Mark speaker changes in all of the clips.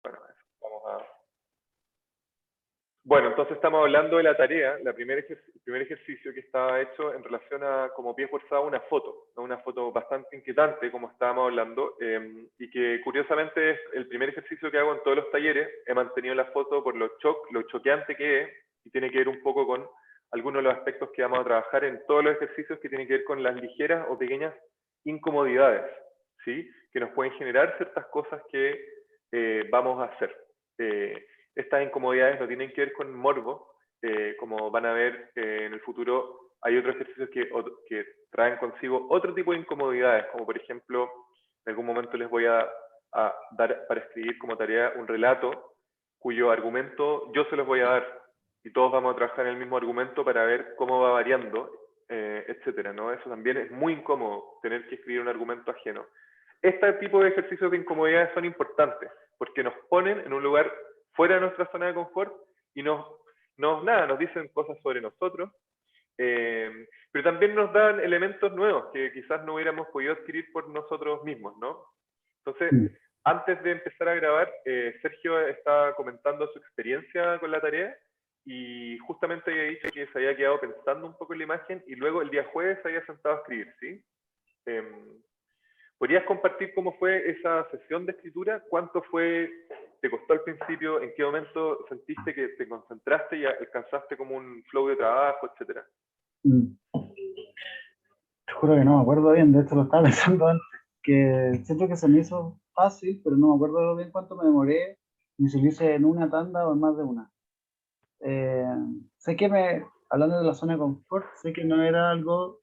Speaker 1: Bueno, eso. Bueno, entonces estamos hablando de la tarea, el primer ejercicio que estaba hecho en relación a como pie forzado una foto, ¿no? Una foto bastante inquietante, como estábamos hablando, y que curiosamente es el primer ejercicio que hago en todos los talleres. He mantenido la foto por lo choqueante que es, y tiene que ver un poco con algunos de los aspectos que vamos a trabajar en todos los ejercicios, que tienen que ver con las ligeras o pequeñas incomodidades, ¿sí? Que nos pueden generar ciertas cosas que vamos a hacer. Estas incomodidades no tienen que ver con morbo, como van a ver en el futuro, hay otros ejercicios que traen consigo otro tipo de incomodidades, como por ejemplo, en algún momento les voy a dar para escribir como tarea un relato cuyo argumento yo se los voy a dar, y todos vamos a trabajar en el mismo argumento para ver cómo va variando, etcétera, ¿no? Eso también es muy incómodo, tener que escribir un argumento ajeno. Este tipo de ejercicios de incomodidades son importantes, porque nos ponen en un lugar fuera de nuestra zona de confort y nos dicen cosas sobre nosotros, pero también nos dan elementos nuevos que quizás no hubiéramos podido adquirir por nosotros mismos, ¿no? Entonces, antes de empezar a grabar, Sergio estaba comentando su experiencia con la tarea y justamente había dicho que se había quedado pensando un poco en la imagen y luego el día jueves se había sentado a escribir, ¿sí? ¿Podrías compartir cómo fue esa sesión de escritura? ¿Cuánto te costó al principio? ¿En qué momento sentiste que te concentraste y alcanzaste como un flow de trabajo, etcétera?
Speaker 2: Te juro que no me acuerdo bien, de hecho lo estaba pensando antes, que siento que se me hizo fácil, pero no me acuerdo bien cuánto me demoré, ni si lo hice en una tanda o en más de una. Sé que hablando de la zona de confort, sé que no era algo,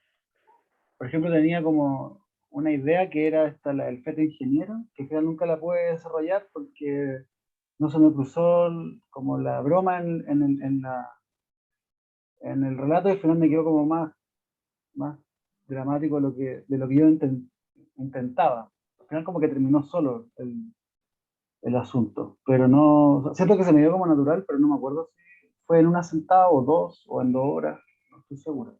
Speaker 2: por ejemplo, tenía como una idea que era el FET ingeniero, que al final nunca la pude desarrollar porque no se me cruzó como la broma en el relato y al final me quedó como más dramático de lo que yo intentaba. Al final como que terminó solo el asunto, pero no, o sea, siento que se me dio como natural, pero no me acuerdo si fue en una sentada o dos, o en 2 horas, no estoy seguro.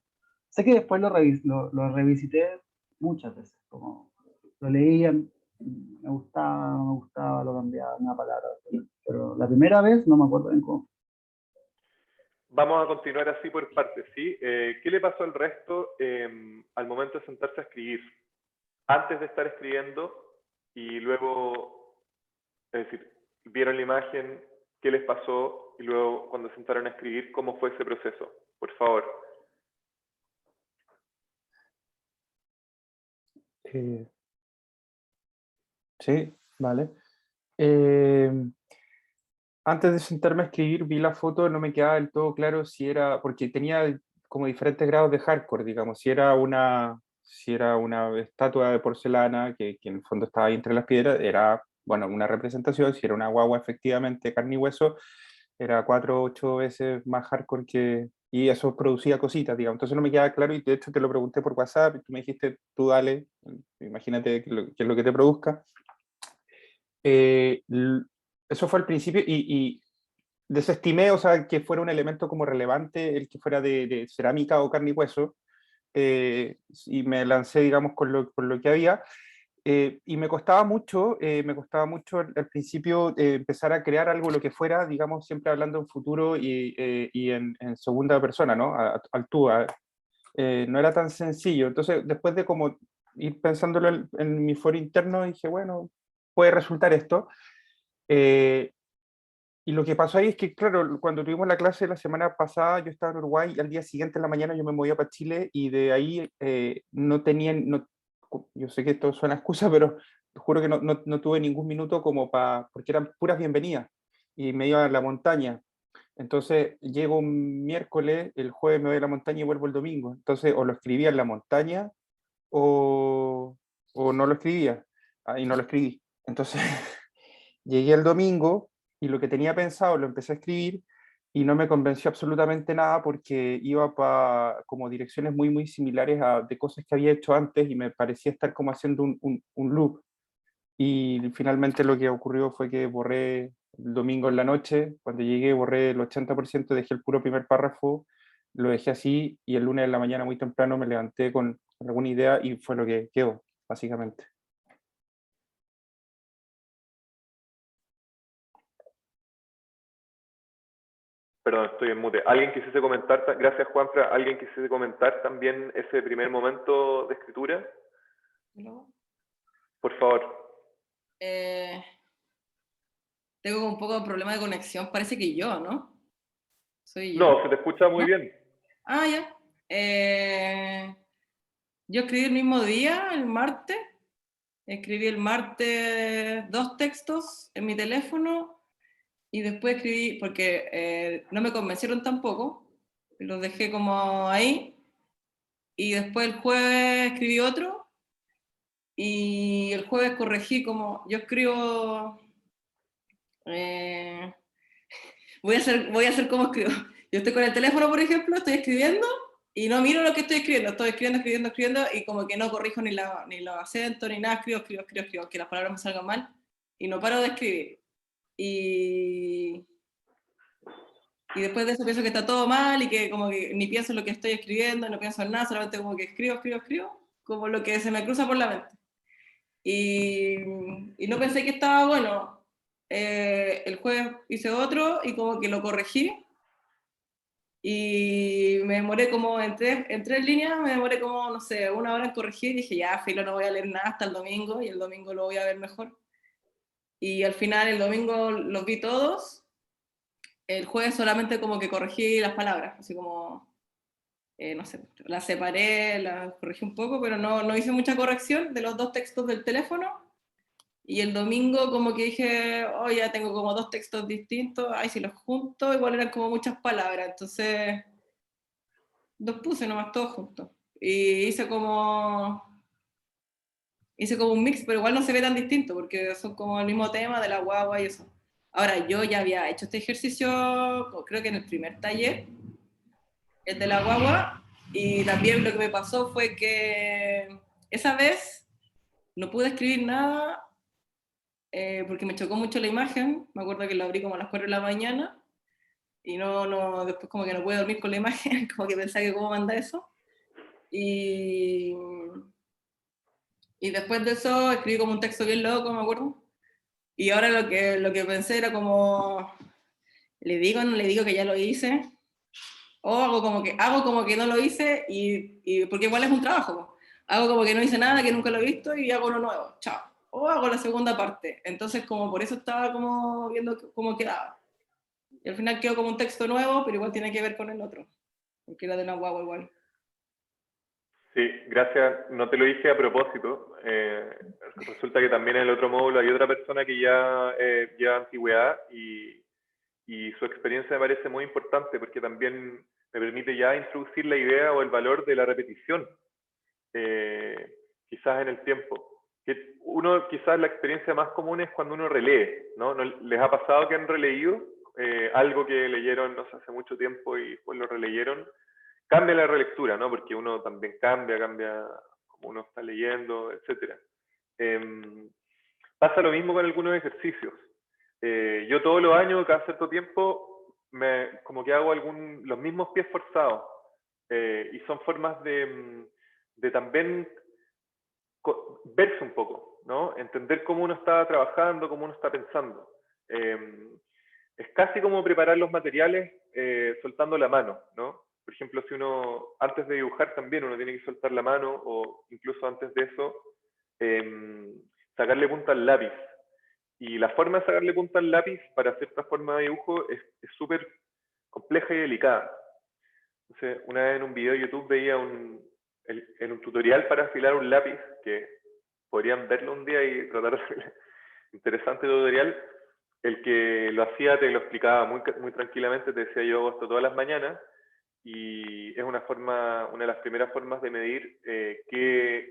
Speaker 2: Sé que después lo revisité muchas veces, como lo leía, me gustaba, lo cambiaba, una palabra, pero la primera vez no me acuerdo bien cómo.
Speaker 1: Vamos a continuar así por partes, ¿sí? ¿Qué le pasó al resto al momento de sentarse a escribir? Antes de estar escribiendo y luego, es decir, vieron la imagen, ¿qué les pasó? Y luego cuando se sentaron a escribir, ¿cómo fue ese proceso? Por favor.
Speaker 3: Sí, vale. Antes de sentarme a escribir, vi la foto, no me quedaba del todo claro si era, porque tenía como diferentes grados de hardcore, digamos, si era una estatua de porcelana que en el fondo estaba ahí entre las piedras, era, bueno, una representación. Si era una guagua efectivamente carne y hueso, era 4 o 8 veces más hardcore y eso producía cositas, digamos. Entonces no me quedaba claro y de hecho te lo pregunté por WhatsApp y tú me dijiste, tú dale, imagínate qué es lo que te produzca. Eso fue al principio y desestimé, o sea, que fuera un elemento como relevante el que fuera de cerámica o carne y hueso, y me lancé, digamos, con lo que había. Y me costaba mucho al principio empezar a crear algo, lo que fuera, digamos, siempre hablando en futuro y en segunda persona, ¿no? Al tú. No era tan sencillo. Entonces, después de como ir pensándolo en mi foro interno, dije, bueno, puede resultar esto. Y lo que pasó ahí es que, claro, cuando tuvimos la clase la semana pasada, yo estaba en Uruguay y al día siguiente en la mañana yo me movía para Chile y de ahí no tenían, no, yo sé que esto suena a excusa, pero te juro que no tuve ningún minuto como porque eran puras bienvenidas y me iba a la montaña. Entonces llego un miércoles, el jueves me voy a la montaña y vuelvo el domingo. Entonces o lo escribía en la montaña o, o no lo escribía. Y no lo escribí. Entonces llegué el domingo y lo que tenía pensado lo empecé a escribir y no me convenció absolutamente nada porque iba para como direcciones muy similares de cosas que había hecho antes y me parecía estar como haciendo un loop. Y finalmente lo que ocurrió fue que borré el domingo en la noche, cuando llegué borré el 80%, dejé el puro primer párrafo, lo dejé así y el lunes en la mañana muy temprano me levanté con alguna idea y fue lo que quedó, básicamente.
Speaker 1: Perdón, estoy en mute. ¿Alguien quisiese comentar, gracias Juanfra, alguien quisiese comentar también ese primer momento de escritura?
Speaker 4: ¿No?
Speaker 1: Por favor.
Speaker 4: Tengo un poco de problema de conexión, parece que yo, ¿no? Soy yo.
Speaker 1: No, se te escucha muy bien.
Speaker 4: Ah, ya. Yo escribí el mismo día, el martes. Escribí el martes 2 textos en mi teléfono y después escribí, porque no me convencieron tampoco, los dejé como ahí. Y después el jueves escribí otro y el jueves corregí como yo escribo. eh, voy a hacer como escribo. Yo estoy con el teléfono, por ejemplo, estoy escribiendo y no miro lo que estoy escribiendo, estoy escribiendo y como que no corrijo ni los acentos ni nada, escribo, que las palabras me salgan mal y no paro de escribir. Y después de eso pienso que está todo mal y que como que ni pienso en lo que estoy escribiendo, no pienso en nada, solamente como que escribo, como lo que se me cruza por la mente. Y no pensé que estaba bueno. El jueves hice otro y como que lo corregí y me demoré como en tres líneas, me demoré como, no sé, 1 hora en corregir y dije, ya, filo, no voy a leer nada hasta el domingo y el domingo lo voy a ver mejor. Y al final el domingo los vi todos, el jueves solamente como que corregí las palabras, así como, no sé, las separé, las corregí un poco, pero no hice mucha corrección de los 2 textos del teléfono. Y el domingo como que dije, oh, ya tengo como 2 textos distintos, ay, si los junto, igual eran como muchas palabras, entonces los puse nomás todos juntos. Y hice como un mix, pero igual no se ve tan distinto, porque son como el mismo tema de la guagua y eso. Ahora, yo ya había hecho este ejercicio, creo que en el primer taller, el de la guagua, y también lo que me pasó fue que esa vez no pude escribir nada porque me chocó mucho la imagen. Me acuerdo que lo abrí como a las 4 de la mañana y después como que no pude dormir con la imagen, como que pensaba que cómo manda eso. Y, y después de eso escribí como un texto bien loco, me acuerdo. Y ahora lo que pensé era como, ¿le digo o no le digo que ya lo hice? O hago como que no lo hice porque igual es un trabajo. Hago como que no hice nada, que nunca lo he visto y hago uno nuevo. Chao. O hago la segunda parte. Entonces como por eso estaba como viendo cómo quedaba. Y al final quedó como un texto nuevo, pero igual tiene que ver con el otro. Porque era de una guagua igual.
Speaker 1: Sí, gracias. No te lo dije a propósito. Resulta que también en el otro módulo hay otra persona que ya lleva antigüedad y su experiencia me parece muy importante porque también me permite ya introducir la idea o el valor de la repetición, quizás en el tiempo. Que uno, quizás la experiencia más común es cuando uno relee, ¿no? ¿Les ha pasado que han releído algo que leyeron, no sé, hace mucho tiempo y después lo releyeron? Cambia la relectura, ¿no? Porque uno también cambia como uno está leyendo, etc. Pasa lo mismo con algunos ejercicios. Yo todos los años, cada cierto tiempo, como que hago los mismos pies forzados. Y son formas de también verse un poco, ¿no? Entender cómo uno está trabajando, cómo uno está pensando. Es casi como preparar los materiales soltando la mano, ¿no? Por ejemplo, si uno, antes de dibujar también, uno tiene que soltar la mano o incluso antes de eso, sacarle punta al lápiz. Y la forma de sacarle punta al lápiz para cierta forma de dibujo es súper compleja y delicada. Entonces, una vez en un video de YouTube veía en un tutorial para afilar un lápiz, que podrían verlo un día y tratar de hacer interesante tutorial. El que lo hacía te lo explicaba muy tranquilamente, te decía yo hago esto todas las mañanas y es una de las primeras formas de medir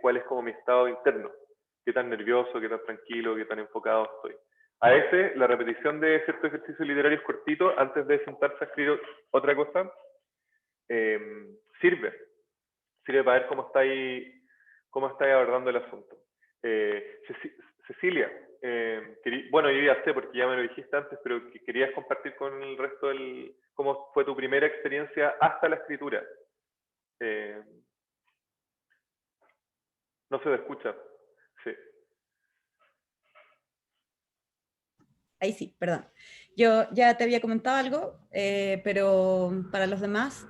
Speaker 1: cuál es como mi estado interno, qué tan nervioso, qué tan tranquilo, qué tan enfocado estoy. A veces la repetición de ciertos ejercicios literarios cortitos antes de sentarse a escribir otra cosa sirve para ver cómo estáis abordando el asunto. Cecilia, bueno, yo ya sé porque ya me lo dijiste antes, pero querías compartir con el resto cómo fue tu primera experiencia hasta la escritura. No se te escucha. Sí.
Speaker 5: Ahí sí, perdón. Yo ya te había comentado algo, pero para los demás,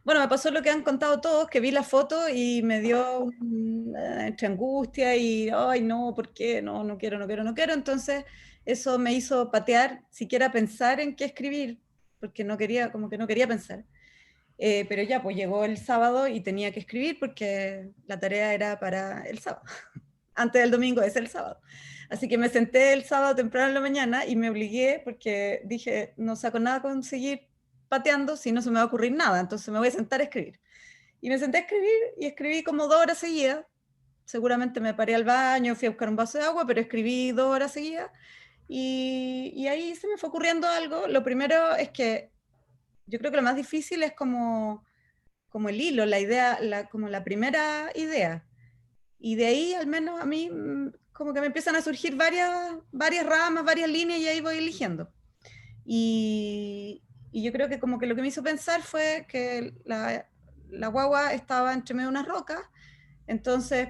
Speaker 5: bueno, me pasó lo que han contado todos, que vi la foto y me dio entre angustia y, ay, no, ¿por qué? No, no quiero, no quiero, no quiero. Entonces, eso me hizo patear, siquiera pensar en qué escribir, porque no quería, como que no quería pensar. Pero ya, pues llegó el sábado y tenía que escribir porque la tarea era para el sábado. Antes del domingo es el sábado. Así que me senté el sábado temprano en la mañana y me obligué porque dije, no saco nada con seguir pateando si no se me va a ocurrir nada, entonces me voy a sentar a escribir. Y me senté a escribir y escribí como 2 horas seguidas. Seguramente me paré al baño, fui a buscar un vaso de agua, pero escribí 2 horas seguidas. Y ahí se me fue ocurriendo algo. Lo primero es que yo creo que lo más difícil es como el hilo, la idea, como la primera idea. Y de ahí, al menos a mí, como que me empiezan a surgir varias ramas, varias líneas y ahí voy eligiendo. Y yo creo que como que lo que me hizo pensar fue que la guagua estaba entre medio de unas rocas, entonces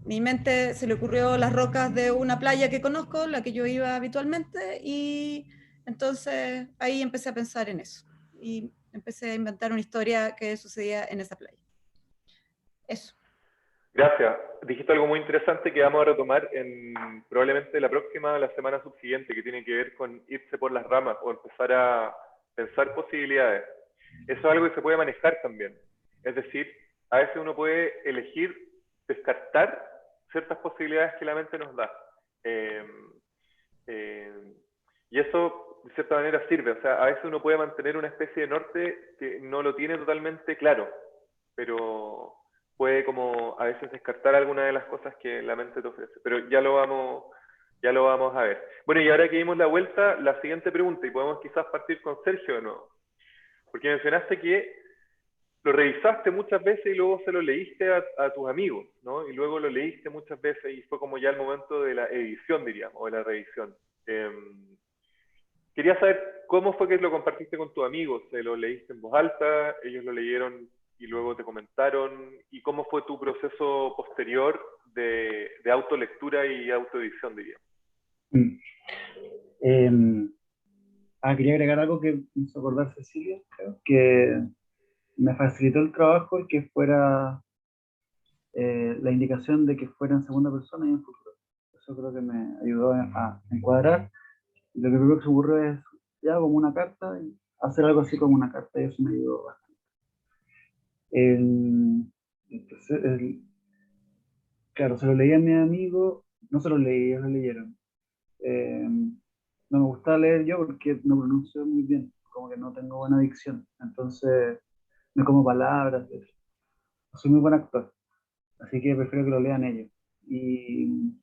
Speaker 5: mi mente se le ocurrió las rocas de una playa que conozco, la que yo iba habitualmente, y entonces ahí empecé a pensar en eso. Y empecé a inventar una historia que sucedía en esa playa. Eso.
Speaker 1: Gracias. Dijiste algo muy interesante que vamos a retomar en probablemente la próxima o la semana subsiguiente, que tiene que ver con irse por las ramas o empezar a pensar posibilidades. Eso es algo que se puede manejar también. Es decir, a veces uno puede elegir descartar ciertas posibilidades que la mente nos da. Y eso, de cierta manera, sirve. O sea, a veces uno puede mantener una especie de norte que no lo tiene totalmente claro, pero puede como a veces descartar alguna de las cosas que la mente te ofrece. Pero ya lo vamos a ver. Bueno, y ahora que dimos la vuelta, la siguiente pregunta, y podemos quizás partir con Sergio de nuevo. Porque mencionaste que lo revisaste muchas veces y luego se lo leíste a tus amigos, ¿no? Y luego lo leíste muchas veces y fue como ya el momento de la edición, diríamos, o de la revisión. Quería saber cómo fue que lo compartiste con tus amigos. ¿Se lo leíste en voz alta? ¿Ellos lo leyeron y luego te comentaron? ¿Y cómo fue tu proceso posterior de autolectura y autoedición, diría?
Speaker 2: Quería agregar algo que me hizo acordar Cecilia, creo, que me facilitó el trabajo el que fuera la indicación de que fuera en segunda persona y en futuro. Eso creo que me ayudó a encuadrar. Y lo que primero que se ocurrió es ya como una carta, y hacer algo así como una carta, y eso me ayudó bastante. Claro, se lo leí a mi amigo, no se lo leí, ellos lo leyeron. Eh, no me gusta leer yo porque no pronuncio muy bien, como que no tengo buena dicción, entonces no como palabras, no soy muy buen actor, así que prefiero que lo lean ellos. Y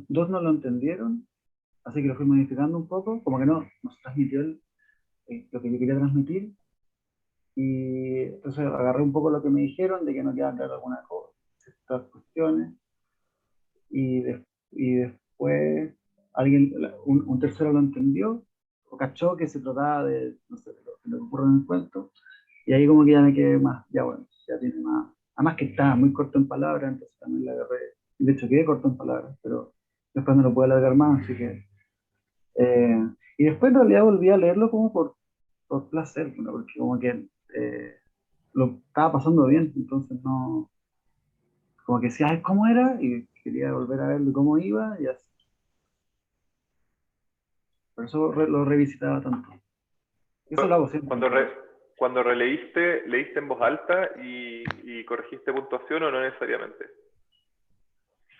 Speaker 2: dos no lo entendieron, así que lo fui modificando un poco, como que no nos transmitió lo que yo quería transmitir, y entonces agarré un poco lo que me dijeron, de que no quedaba claro alguna cosa, ciertas cuestiones, y, y después un tercero lo entendió, o cachó que se trataba de, no sé, de lo que ocurre en el cuento, y ahí como que ya me quedé más, ya bueno, ya tiene más, además que estaba muy corto en palabras, entonces también le agarré, y de hecho quedé corto en palabras, pero después no lo pude alargar más, así que, y después en realidad volví a leerlo como por placer, ¿no? Porque como que lo estaba pasando bien, entonces no, como que decía, "Ay, ¿cómo era?" Y quería volver a verlo cómo iba, y así. Por eso lo revisitaba tanto. Eso lo hago siempre.
Speaker 1: Cuando releíste, ¿leíste en voz alta y corregiste puntuación o no necesariamente?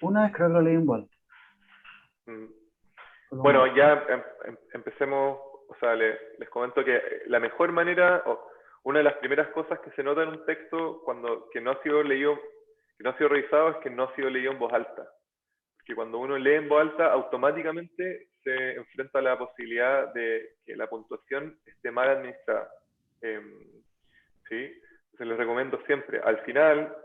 Speaker 2: Una vez creo que lo leí en voz alta.
Speaker 1: Bueno, ya empecemos, o sea, les comento que la mejor manera, o una de las primeras cosas que se nota en un texto que no ha sido leído, que no ha sido revisado, es que no ha sido leído en voz alta. Porque cuando uno lee en voz alta, automáticamente se enfrenta a la posibilidad de que la puntuación esté mal administrada. ¿Sí? Entonces les recomiendo siempre, al final,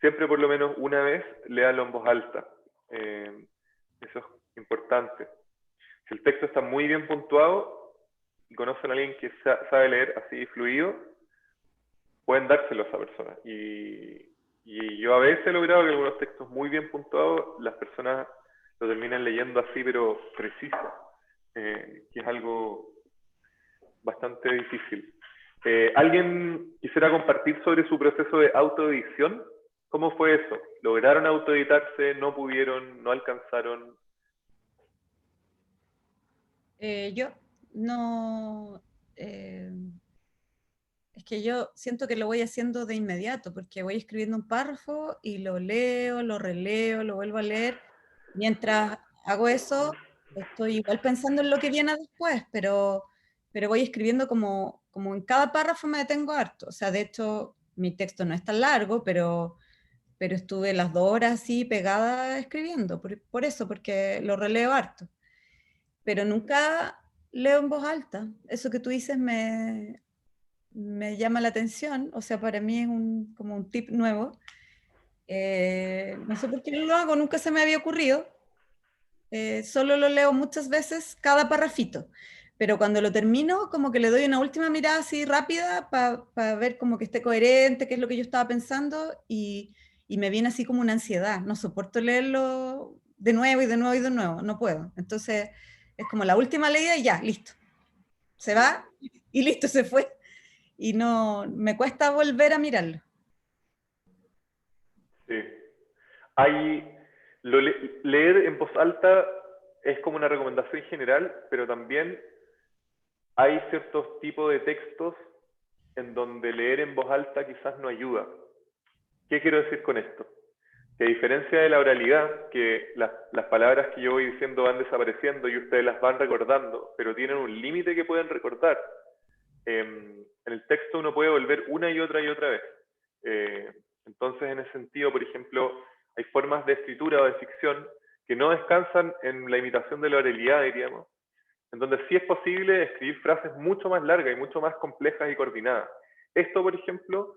Speaker 1: siempre por lo menos una vez, léalo en voz alta. Eso es importante. Si el texto está muy bien puntuado y conocen a alguien que sabe leer así fluido, pueden dárselo a esa persona. Y Y yo a veces he logrado que algunos textos muy bien puntuados, las personas lo terminen leyendo así, pero preciso, que es algo bastante difícil. ¿Alguien quisiera compartir sobre su proceso de autoedición? ¿Cómo fue eso? ¿Lograron autoeditarse? ¿No pudieron? ¿No alcanzaron?
Speaker 5: Yo no, es que yo siento que lo voy haciendo de inmediato, porque voy escribiendo un párrafo y lo leo, lo releo, lo vuelvo a leer. Mientras hago eso, estoy igual pensando en lo que viene después, pero voy escribiendo como en cada párrafo me detengo harto. O sea, de hecho, mi texto no es tan largo, pero estuve las 2 horas así pegada escribiendo, por eso, porque lo releo harto. Pero nunca leo en voz alta. Eso que tú dices me llama la atención, o sea, para mí es como un tip nuevo. No sé por qué no lo hago, nunca se me había ocurrido. Solo lo leo muchas veces cada parrafito, pero cuando lo termino, como que le doy una última mirada así rápida para ver como que esté coherente, qué es lo que yo estaba pensando, y me viene así como una ansiedad. No soporto leerlo de nuevo y de nuevo y de nuevo, no puedo. Entonces es como la última leída y ya, listo. Se va y listo, se fue. Y no, me cuesta volver a mirarlo.
Speaker 1: Sí. Hay, leer en voz alta es como una recomendación general, pero también hay ciertos tipos de textos en donde leer en voz alta quizás no ayuda. ¿Qué quiero decir con esto? Que a diferencia de la oralidad, que las palabras que yo voy diciendo van desapareciendo y ustedes las van recordando, pero tienen un límite que pueden recordar, en el texto uno puede volver una y otra vez. Entonces, en ese sentido, por ejemplo, hay formas de escritura o de ficción que no descansan en la imitación de la oralidad, diríamos, en donde sí es posible escribir frases mucho más largas y mucho más complejas y coordinadas. Esto, por ejemplo,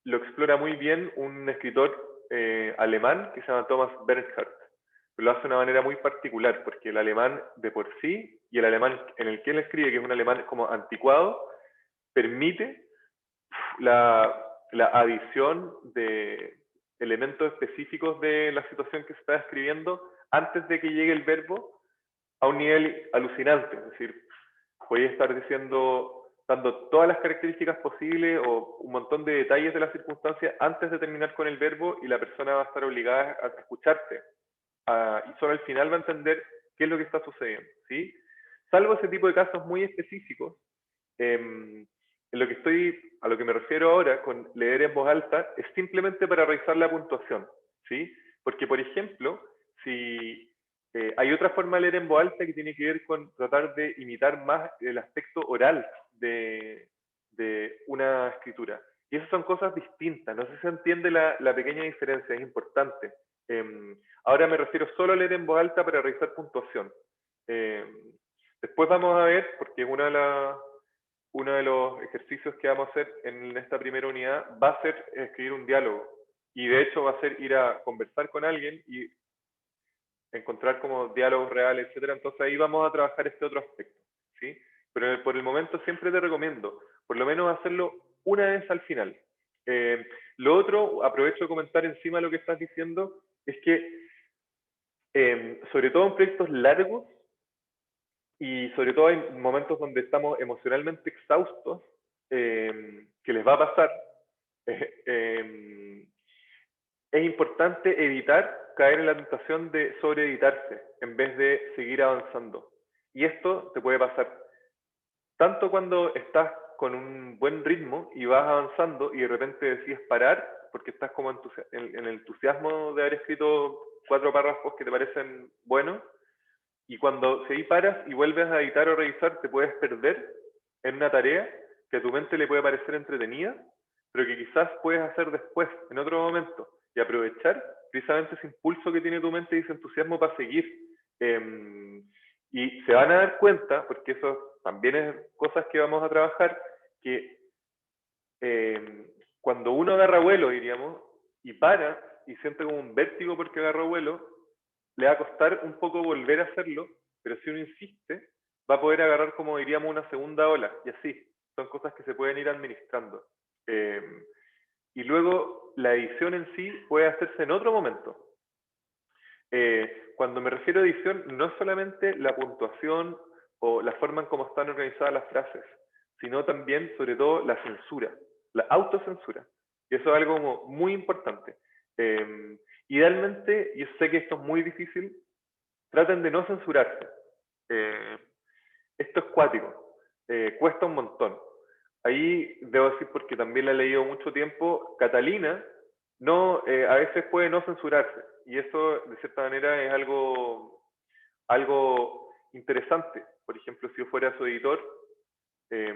Speaker 1: lo explora muy bien un escritor alemán que se llama Thomas Bernhard. Lo hace de una manera muy particular, porque el alemán de por sí, y el alemán en el que él escribe, que es un alemán como anticuado, permite la adición de elementos específicos de la situación que se está escribiendo antes de que llegue el verbo a un nivel alucinante. Es decir, voy a estar dando todas las características posibles o un montón de detalles de las circunstancias antes de terminar con el verbo, y la persona va a estar obligada a escucharte. Y solo al final va a entender qué es lo que está sucediendo, ¿sí? Salvo ese tipo de casos muy específicos, en a lo que me refiero ahora con leer en voz alta es simplemente para revisar la puntuación, ¿sí? Porque, por ejemplo, si hay otra forma de leer en voz alta que tiene que ver con tratar de imitar más el aspecto oral de una escritura. Y esas son cosas distintas. No sé si se entiende la pequeña diferencia, es importante. Ahora me refiero solo a leer en voz alta para revisar puntuación. Después vamos a ver, porque uno de los ejercicios que vamos a hacer en esta primera unidad va a ser escribir un diálogo. Y de hecho va a ser ir a conversar con alguien y encontrar como diálogos reales, etcétera. Entonces ahí vamos a trabajar este otro aspecto, ¿sí? Pero por el momento siempre te recomiendo, por lo menos hacerlo una vez al final. Lo otro, aprovecho de comentar encima de lo que estás diciendo, es que sobre todo en proyectos largos y sobre todo en momentos donde estamos emocionalmente exhaustos, que les va a pasar, es importante evitar caer en la tentación de sobreeditarse en vez de seguir avanzando. Y esto te puede pasar tanto cuando estás con un buen ritmo y vas avanzando y de repente decides parar porque estás como en el entusiasmo de haber escrito 4 párrafos que te parecen buenos, y cuando si ahí paras y vuelves a editar o revisar, te puedes perder en una tarea que a tu mente le puede parecer entretenida, pero que quizás puedes hacer después, en otro momento, y aprovechar precisamente ese impulso que tiene tu mente y ese entusiasmo para seguir. Y se van a dar cuenta, porque eso también es cosas que vamos a trabajar, que cuando uno agarra vuelo, diríamos, y para, y siente como un vértigo porque agarró vuelo, le va a costar un poco volver a hacerlo, pero si uno insiste, va a poder agarrar, como diríamos, una segunda ola, y así. Son cosas que se pueden ir administrando. Y luego la edición en sí puede hacerse en otro momento. Cuando me refiero a edición, no es solamente la puntuación o la forma en cómo están organizadas las frases, sino también, sobre todo, la censura, la autocensura. Y eso es algo como muy importante. Idealmente, yo sé que esto es muy difícil, traten de no censurarse. Esto es cuático, cuesta un montón. Ahí debo decir, porque también la he leído mucho tiempo, Catalina no, a veces puede no censurarse, y eso de cierta manera es algo interesante. Por ejemplo, si yo fuera su editor, yo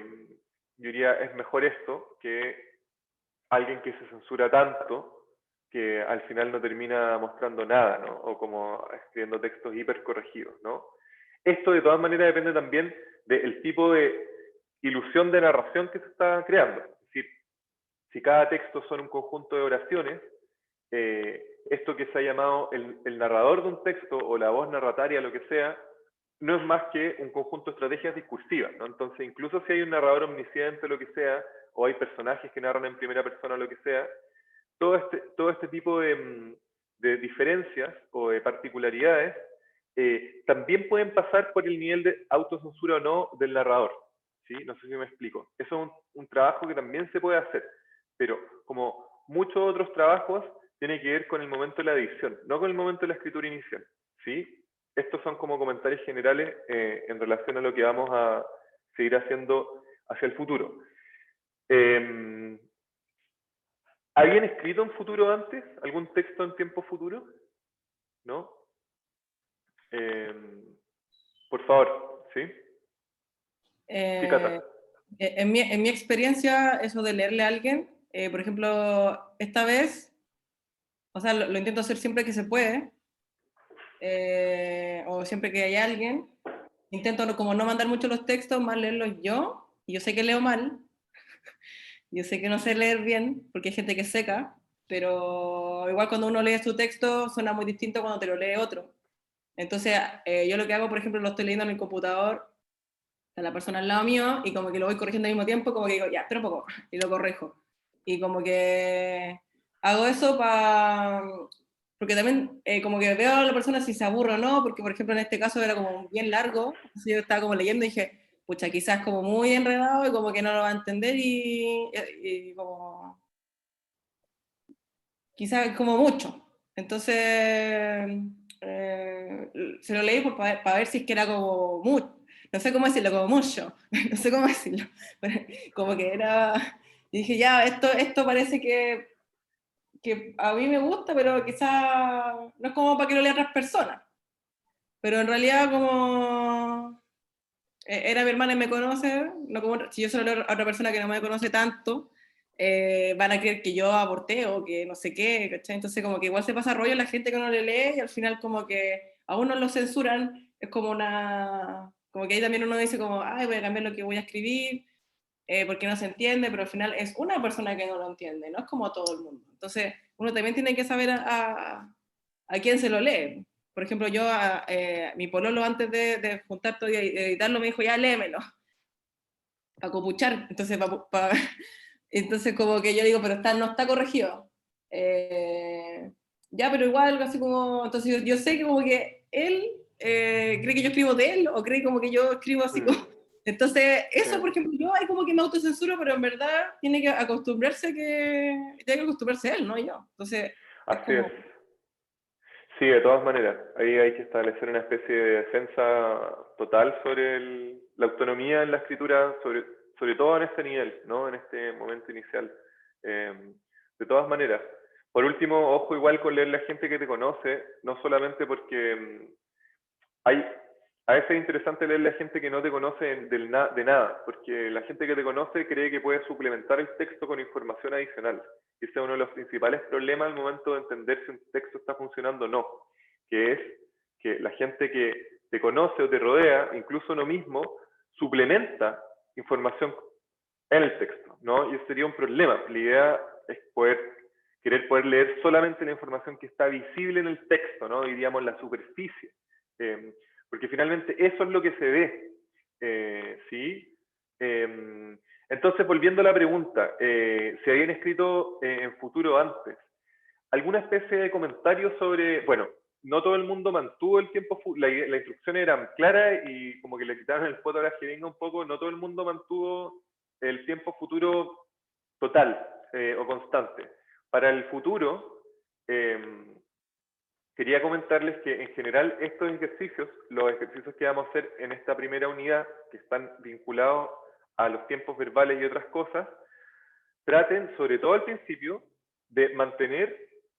Speaker 1: diría, es mejor esto que alguien que se censura tanto que al final no termina mostrando nada, ¿no? O como escribiendo textos hipercorregidos, ¿no? Esto de todas maneras depende también del tipo de ilusión de narración que se está creando. Es decir, si cada texto son un conjunto de oraciones, esto que se ha llamado el narrador de un texto o la voz narrataria, lo que sea, no es más que un conjunto de estrategias discursivas, ¿no? Entonces, incluso si hay un narrador omnisciente, lo que sea, o hay personajes que narran en primera persona, lo que sea, todo este tipo de diferencias o de particularidades también pueden pasar por el nivel de autocensura o no del narrador, ¿sí? No sé si me explico. Eso es un trabajo que también se puede hacer, pero como muchos otros trabajos, tiene que ver con el momento de la edición, no con el momento de la escritura inicial, ¿sí? Estos son como comentarios generales en relación a lo que vamos a seguir haciendo hacia el futuro. ¿Habían escrito en futuro antes? ¿Algún texto en tiempo futuro? ¿No? Por favor, ¿sí? Sí, Cata.
Speaker 4: En mi experiencia, eso de leerle a alguien, por ejemplo, esta vez, o sea, lo intento hacer siempre que se puede, o siempre que hay alguien, intento como no mandar mucho los textos, más leerlos yo, y yo sé que leo mal, yo sé que no sé leer bien, porque hay gente que es seca, pero igual cuando uno lee su texto suena muy distinto cuando te lo lee otro. Entonces, yo lo que hago, por ejemplo, lo estoy leyendo en el computador, a la persona al lado mío, y como que lo voy corrigiendo al mismo tiempo, como que digo, ya, espera un poco, y lo corrijo. Y como que hago eso para... Porque también como que veo a la persona si se aburre o no, porque por ejemplo en este caso era como bien largo, entonces yo estaba como leyendo y dije, pucha, quizás como muy enredado y como que no lo va a entender y como... Quizás como mucho. Entonces, se lo leí para ver si es que era como mucho, no sé cómo decirlo, como mucho, no sé cómo decirlo, pero como que era, y dije, ya, esto parece que a mí me gusta, pero quizás no es como para que lo lea otras personas, pero en realidad como era mi hermana y me conoce, no como, si yo se lo leo a otra persona que no me conoce tanto, van a creer que yo aborté o que no sé qué, ¿cachai? Entonces como que igual se pasa rollo a la gente que no le lee y al final como que a uno lo censuran, es como una, como que ahí también uno dice como, ay, voy a cambiar lo que voy a escribir, porque no se entiende, pero al final es una persona que no lo entiende, no es como todo el mundo. Entonces uno también tiene que saber a quién se lo lee. Por ejemplo, yo, mi pololo antes de juntar todo y editarlo me dijo, ya léemelo, para copuchar. Entonces, entonces como que yo digo, pero no está corregido. Ya, pero igual, así como, entonces yo sé que como que él cree que yo escribo de él, o cree como que yo escribo así como... Entonces, eso,
Speaker 1: Sí.
Speaker 4: por ejemplo, yo hay como que me autocensuro, pero en verdad tiene que acostumbrarse tiene que acostumbrarse él, no yo. Entonces, es
Speaker 1: Así es.
Speaker 4: como...
Speaker 1: Sí, de todas maneras, ahí hay que establecer una especie de defensa total sobre la autonomía en la escritura, sobre todo en este nivel, ¿no? En este momento inicial. De todas maneras, por último, ojo igual con leer la gente que te conoce, no solamente porque a veces es interesante leer la gente que no te conoce de nada, porque la gente que te conoce cree que puede suplementar el texto con información adicional. Ese es uno de los principales problemas al momento de entender si un texto está funcionando o no, que es que la gente que te conoce o te rodea, incluso uno mismo, suplementa información en el texto, ¿no? Y ese sería un problema. La idea es querer poder leer solamente la información que está visible en el texto, ¿no? Diríamos la superficie. Porque finalmente eso es lo que se ve, ¿sí? Entonces, volviendo a la pregunta, si habían escrito en futuro antes, ¿alguna especie de comentario sobre, bueno, no todo el mundo mantuvo el tiempo, la instrucción era clara y como que le quitaron el photograph que venga un poco, no todo el mundo mantuvo el tiempo futuro total o constante. Para el futuro, quería comentarles que en general estos ejercicios, los ejercicios que vamos a hacer en esta primera unidad, que están vinculados a los tiempos verbales y otras cosas, traten, sobre todo al principio, de mantener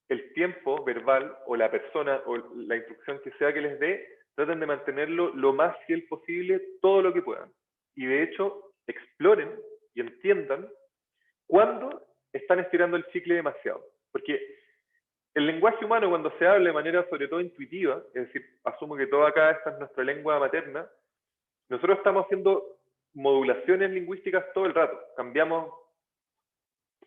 Speaker 1: el tiempo verbal o la persona o la instrucción que sea que les dé, traten de mantenerlo lo más fiel posible todo lo que puedan. Y de hecho, exploren y entiendan cuándo están estirando el chicle demasiado. Porque el lenguaje humano, cuando se habla de manera sobre todo intuitiva, es decir, asumo que toda acá esta es nuestra lengua materna, nosotros estamos haciendo modulaciones lingüísticas todo el rato, cambiamos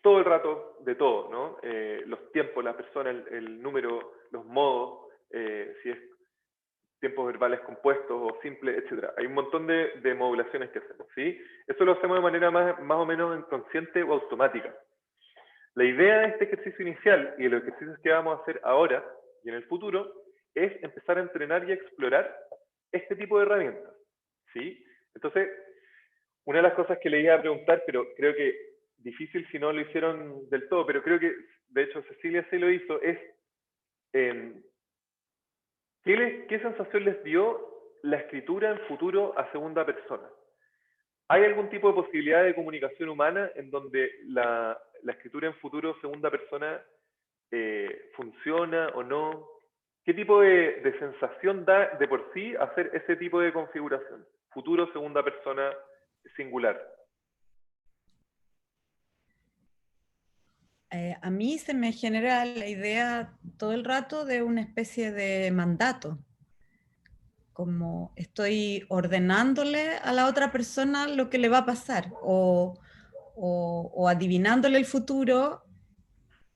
Speaker 1: todo el rato de todo, ¿no? Los tiempos, la persona, el número, los modos, si es tiempos verbales compuestos o simples, etc. Hay un montón de modulaciones que hacemos, ¿sí? Eso lo hacemos de manera más o menos inconsciente o automática. La idea de este ejercicio inicial y de los ejercicios que vamos a hacer ahora y en el futuro es empezar a entrenar y a explorar este tipo de herramientas, ¿sí? Entonces, una de las cosas que le iba a preguntar, pero creo que difícil si no lo hicieron del todo, pero creo que de hecho Cecilia sí lo hizo, es ¿qué sensación les dio la escritura en futuro a segunda persona? ¿Hay algún tipo de posibilidad de comunicación humana en donde la escritura en futuro segunda persona funciona o no? ¿Qué tipo de sensación da de por sí hacer ese tipo de configuración? Futuro segunda persona singular.
Speaker 5: A mí se me genera la idea todo el rato de una especie de mandato, como estoy ordenándole a la otra persona lo que le va a pasar, o adivinándole el futuro,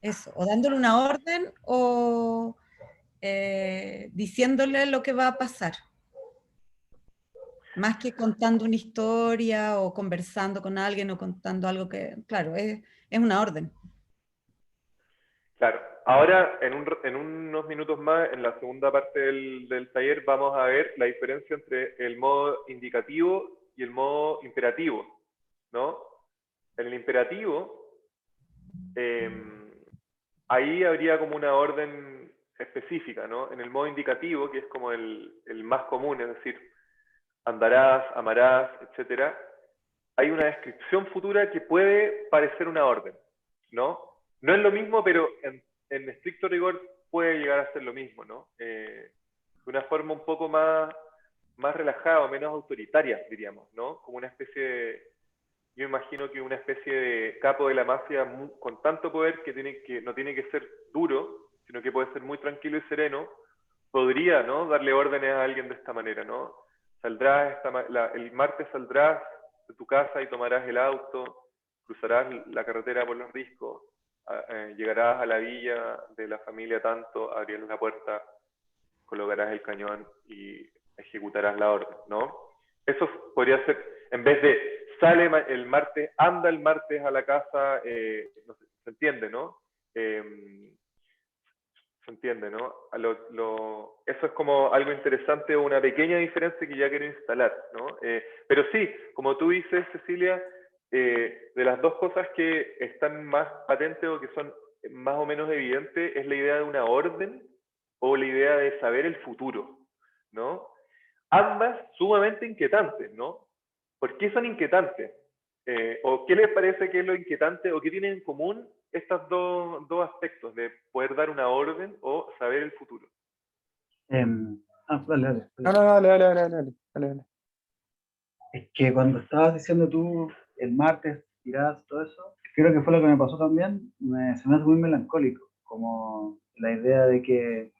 Speaker 5: eso, o dándole una orden, o diciéndole lo que va a pasar. Más que contando una historia, o conversando con alguien, o contando algo que, claro, es una orden.
Speaker 1: Claro, ahora en unos minutos más, en la segunda parte del taller, vamos a ver la diferencia entre el modo indicativo y el modo imperativo, ¿no? En el imperativo, ahí habría como una orden específica, ¿no? En el modo indicativo, que es como el más común, es decir, andarás, amarás, etc., hay una descripción futura que puede parecer una orden, ¿no? No es lo mismo, pero en estricto rigor puede llegar a ser lo mismo, ¿no? De una forma un poco más relajada o menos autoritaria, diríamos, ¿no? Como una especie de, yo imagino que una especie de capo de la mafia con tanto poder que no tiene que ser duro, sino que puede ser muy tranquilo y sereno, podría, ¿no? Darle órdenes a alguien de esta manera, ¿no? Saldrás, el martes saldrás de tu casa y tomarás el auto, cruzarás la carretera por los riscos, llegarás a la villa de la familia tanto, abrirás la puerta, colocarás el cañón y ejecutarás la orden, ¿no? Eso podría ser, en vez de sale el martes, anda el martes a la casa, no sé, se entiende, ¿no? Se entiende, ¿no? Eso es como algo interesante, una pequeña diferencia que ya quiero instalar, ¿no? Pero sí, como tú dices, Cecilia, de las dos cosas que están más patentes o que son más o menos evidentes es la idea de una orden o la idea de saber el futuro, ¿no? Ambas sumamente inquietantes, ¿no? ¿Por qué son inquietantes? ¿O qué les parece que es lo inquietante o qué tienen en común estos dos aspectos de poder dar una orden o saber el futuro?
Speaker 2: Dale.
Speaker 3: No, dale.
Speaker 2: Es que cuando estabas diciendo tú el martes, tirás, todo eso, creo que fue lo que me pasó también, se me hace muy melancólico, como la idea de que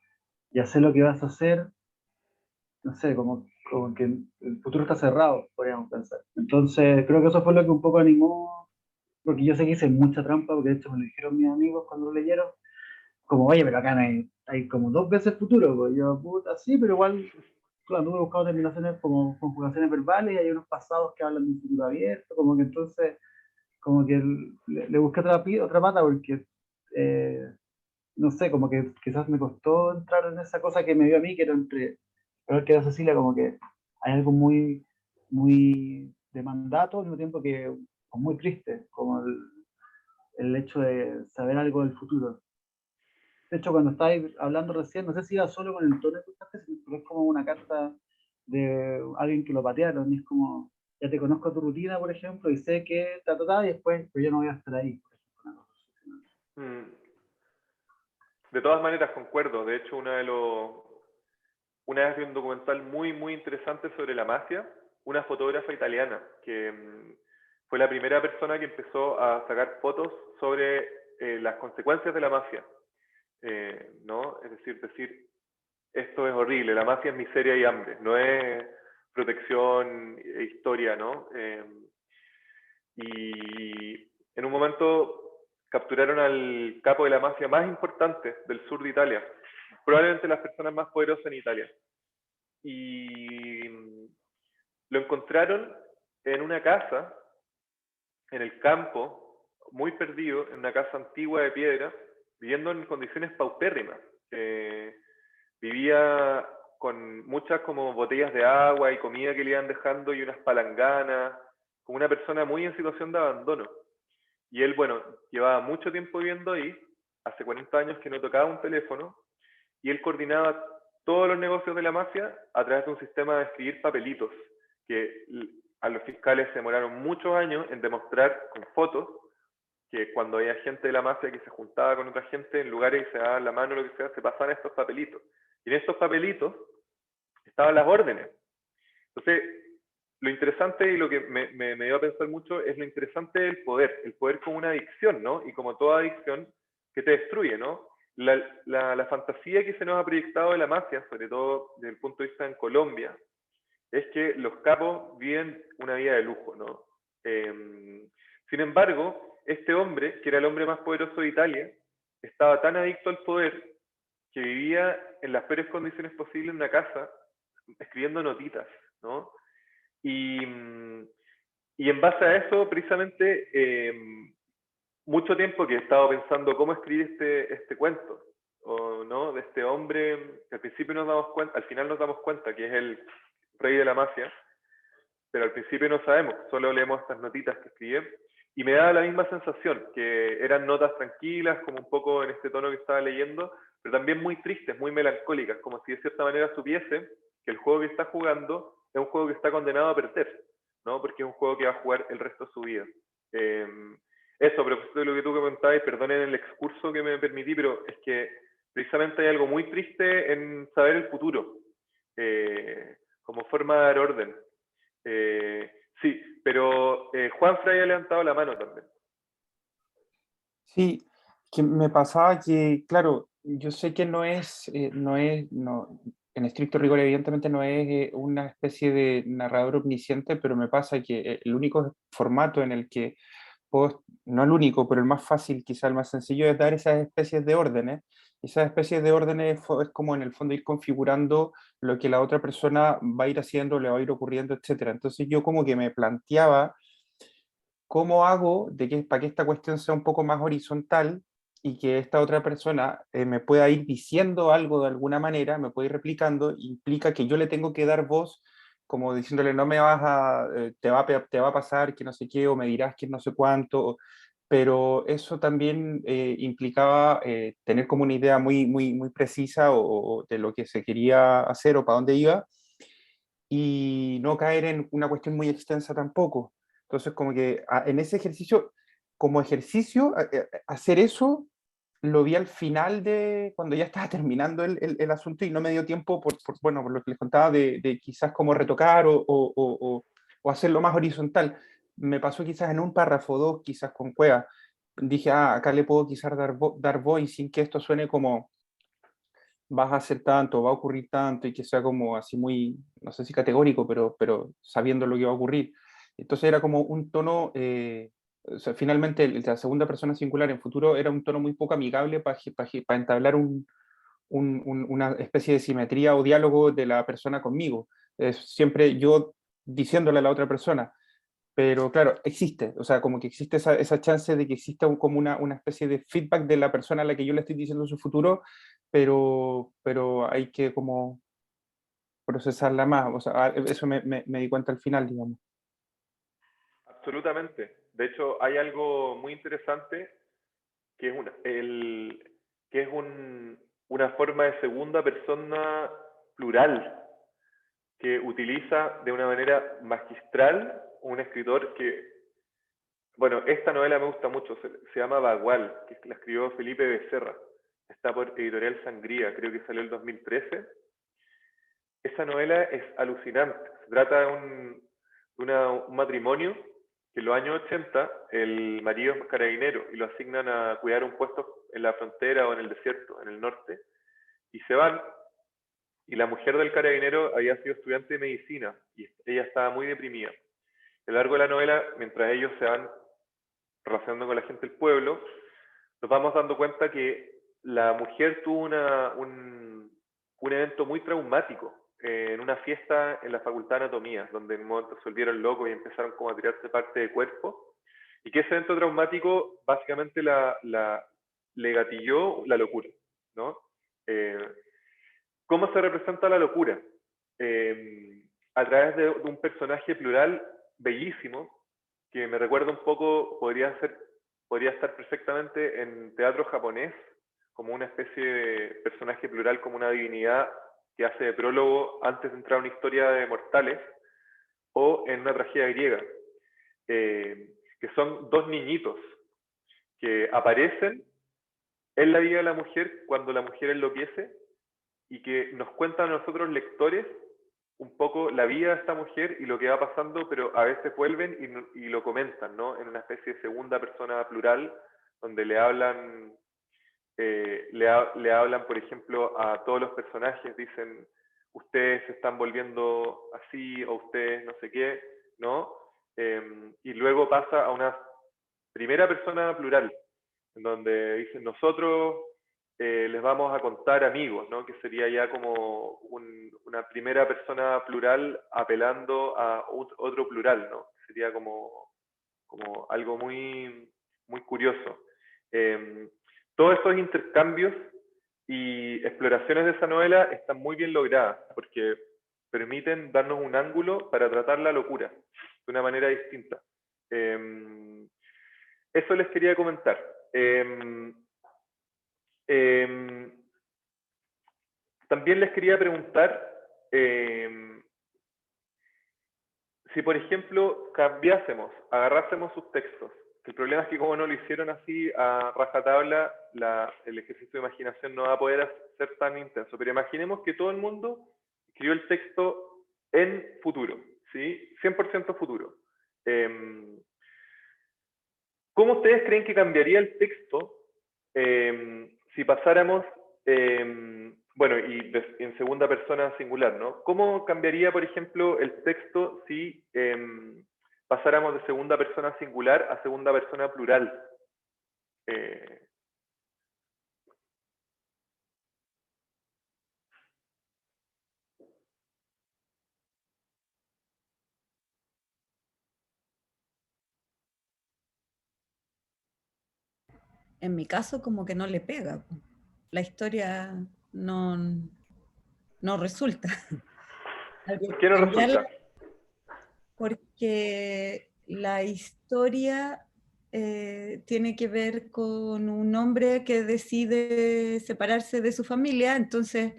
Speaker 2: ya sé lo que vas a hacer, no sé, como que el futuro está cerrado, podríamos pensar. Entonces, creo que eso fue lo que un poco animó, porque yo sé que hice mucha trampa, porque de hecho me lo dijeron mis amigos cuando lo leyeron, como, oye, pero acá no hay como dos veces futuro, pues yo, puta, sí, pero igual, claro, anduve buscando terminaciones como conjugaciones verbales y hay unos pasados que hablan de un futuro abierto, como que entonces como que le busqué otra pata porque, no sé, como que quizás me costó entrar en esa cosa que me dio a mí, que era entre, pero que era Cecilia, como que hay algo muy de mandato, al mismo tiempo que muy triste, como el hecho de saber algo del futuro. De hecho, cuando estáis hablando recién, no sé si era solo con el tono que usaste, pero es como una carta de alguien que lo patearon, y es como, ya te conozco tu rutina, por ejemplo, y sé que y después, pero yo no voy a estar ahí, por ejemplo, una cosa así, ¿no?
Speaker 1: Mm. De todas maneras, concuerdo. De hecho, una vez vi un documental muy interesante sobre la mafia, una fotógrafa italiana que fue la primera persona que empezó a sacar fotos sobre las consecuencias de la mafia, ¿no? Es decir, esto es horrible, la mafia es miseria y hambre, no es protección e historia, ¿no? Y en un momento capturaron al capo de la mafia más importante del sur de Italia, probablemente las personas más poderosas en Italia. Y lo encontraron en una casa, en el campo, muy perdido, en una casa antigua de piedra, viviendo en condiciones paupérrimas. Vivía con muchas como botellas de agua y comida que le iban dejando y unas palanganas, como una persona muy en situación de abandono. Y él, bueno, llevaba mucho tiempo viviendo ahí, hace 40 años que no tocaba un teléfono, y él coordinaba todos los negocios de la mafia a través de un sistema de escribir papelitos, que a los fiscales se demoraron muchos años en demostrar con fotos que cuando había gente de la mafia que se juntaba con otra gente en lugares y se daban la mano, lo que sea, se pasaban estos papelitos. Y en estos papelitos estaban las órdenes. Entonces, lo interesante y lo que me dio a pensar mucho es lo interesante del poder, el poder como una adicción, ¿no? Y como toda adicción que te destruye, ¿no? La fantasía que se nos ha proyectado de la mafia, sobre todo desde el punto de vista en Colombia, es que los capos viven una vida de lujo, ¿no? Sin embargo, este hombre, que era el hombre más poderoso de Italia, estaba tan adicto al poder que vivía en las peores condiciones posibles en una casa, escribiendo notitas, ¿no? Y, y en base a eso, precisamente, mucho tiempo que he estado pensando cómo escribir este cuento, o, ¿no? De este hombre que al principio nos damos cuenta, al final nos damos cuenta que es el rey de la mafia, pero al principio no sabemos, solo leemos estas notitas que escribe, y me da la misma sensación, que eran notas tranquilas, como un poco en este tono que estaba leyendo, pero también muy tristes, muy melancólicas, como si de cierta manera supiese que el juego que está jugando es un juego que está condenado a perder, ¿no? Porque es un juego que va a jugar el resto de su vida. Eso, a propósito de lo que tú comentabas, y perdonen el excurso que me permití, pero es que precisamente hay algo muy triste en saber el futuro, como forma de dar orden. Sí, pero Juan Fray ha levantado la mano también.
Speaker 3: Sí, que me pasaba que, claro, yo sé que en estricto rigor evidentemente no es una especie de narrador omnisciente, pero me pasa que el único formato en el que puedo, no el único, pero el más fácil, quizá el más sencillo, es dar esas especies de órdenes. Esas especies de órdenes es como en el fondo ir configurando lo que la otra persona va a ir haciendo, le va a ir ocurriendo, etcétera. Entonces yo como que me planteaba cómo hago para que esta cuestión sea un poco más horizontal y que esta otra persona me pueda ir diciendo algo de alguna manera, me puede ir replicando, implica que yo le tengo que dar voz, como diciéndole, no me vas a, te va a pasar, que no sé qué, o me dirás que no sé cuánto, pero eso también implicaba tener como una idea muy precisa o de lo que se quería hacer o para dónde iba, y no caer en una cuestión muy extensa tampoco. Entonces, como que en ese ejercicio, como ejercicio, hacer eso lo vi al final de cuando ya estaba terminando el asunto y no me dio tiempo, bueno, por lo que les contaba, de quizás como retocar o hacerlo más horizontal. Me pasó quizás en un párrafo o dos, quizás con Cueva. Dije, acá le puedo quizás dar voz sin que esto suene como vas a hacer tanto, va a ocurrir tanto y que sea como así muy, no sé si categórico, pero sabiendo lo que va a ocurrir. Entonces era como un tono, o sea, finalmente la segunda persona singular en futuro era un tono muy poco amigable para entablar una especie de simetría o diálogo de la persona conmigo. Es siempre yo diciéndole a la otra persona, pero claro, existe, o sea, como que existe esa chance de que exista como una especie de feedback de la persona a la que yo le estoy diciendo su futuro, pero hay que como procesarla más, o sea, eso me di cuenta al final, digamos.
Speaker 1: Absolutamente. De hecho, hay algo muy interesante que es que es una forma de segunda persona plural que utiliza de una manera magistral un escritor que, bueno, esta novela me gusta mucho, se llama Bagual, que la escribió Felipe Becerra, está por Editorial Sangría, creo que salió el 2013. Esa novela es alucinante, se trata de un matrimonio que en los años 80 el marido es carabinero y lo asignan a cuidar un puesto en la frontera o en el desierto, en el norte, y se van. Y la mujer del carabinero había sido estudiante de medicina y ella estaba muy deprimida. A lo largo de la novela, mientras ellos se van relacionando con la gente del pueblo, nos vamos dando cuenta que la mujer tuvo un evento muy traumático en una fiesta en la Facultad de Anatomía, donde en un momento se volvieron locos y empezaron como a tirarse parte de cuerpo, y que ese evento traumático básicamente le gatilló la locura, ¿no? ¿Cómo se representa la locura? A través de un personaje plural bellísimo, que me recuerda un poco, podría estar perfectamente en teatro japonés, como una especie de personaje plural, como una divinidad que hace de prólogo antes de entrar a una historia de mortales, o en una tragedia griega, que son dos niñitos que aparecen en la vida de la mujer cuando la mujer enloquece y que nos cuentan a nosotros lectores un poco la vida de esta mujer y lo que va pasando, pero a veces vuelven y lo comentan, ¿no? En una especie de segunda persona plural, donde le hablan, le hablan, por ejemplo, a todos los personajes, dicen, ustedes se están volviendo así, o ustedes no sé qué, ¿no? Y luego pasa a una primera persona plural, en donde dicen, nosotros les vamos a contar amigos, ¿no? Que sería ya como una primera persona plural apelando a otro plural, ¿no? Sería como algo muy, muy curioso. Todos estos intercambios y exploraciones de esa novela están muy bien logradas, porque permiten darnos un ángulo para tratar la locura de una manera distinta. Eso les quería comentar. También les quería preguntar si, por ejemplo, agarrásemos sus textos. El problema es que como no lo hicieron así a rajatabla, el ejercicio de imaginación no va a poder ser tan intenso. Pero imaginemos que todo el mundo escribió el texto en futuro, ¿sí? 100% futuro. ¿Cómo ustedes creen que cambiaría el texto si pasáramos, bueno, y en segunda persona singular, ¿no? ¿Cómo cambiaría, por ejemplo, el texto si pasáramos de segunda persona singular a segunda persona plural?
Speaker 5: En mi caso, como que no le pega. La historia no resulta.
Speaker 1: ¿Por qué no resulta?
Speaker 5: Porque la historia tiene que ver con un hombre que decide separarse de su familia, entonces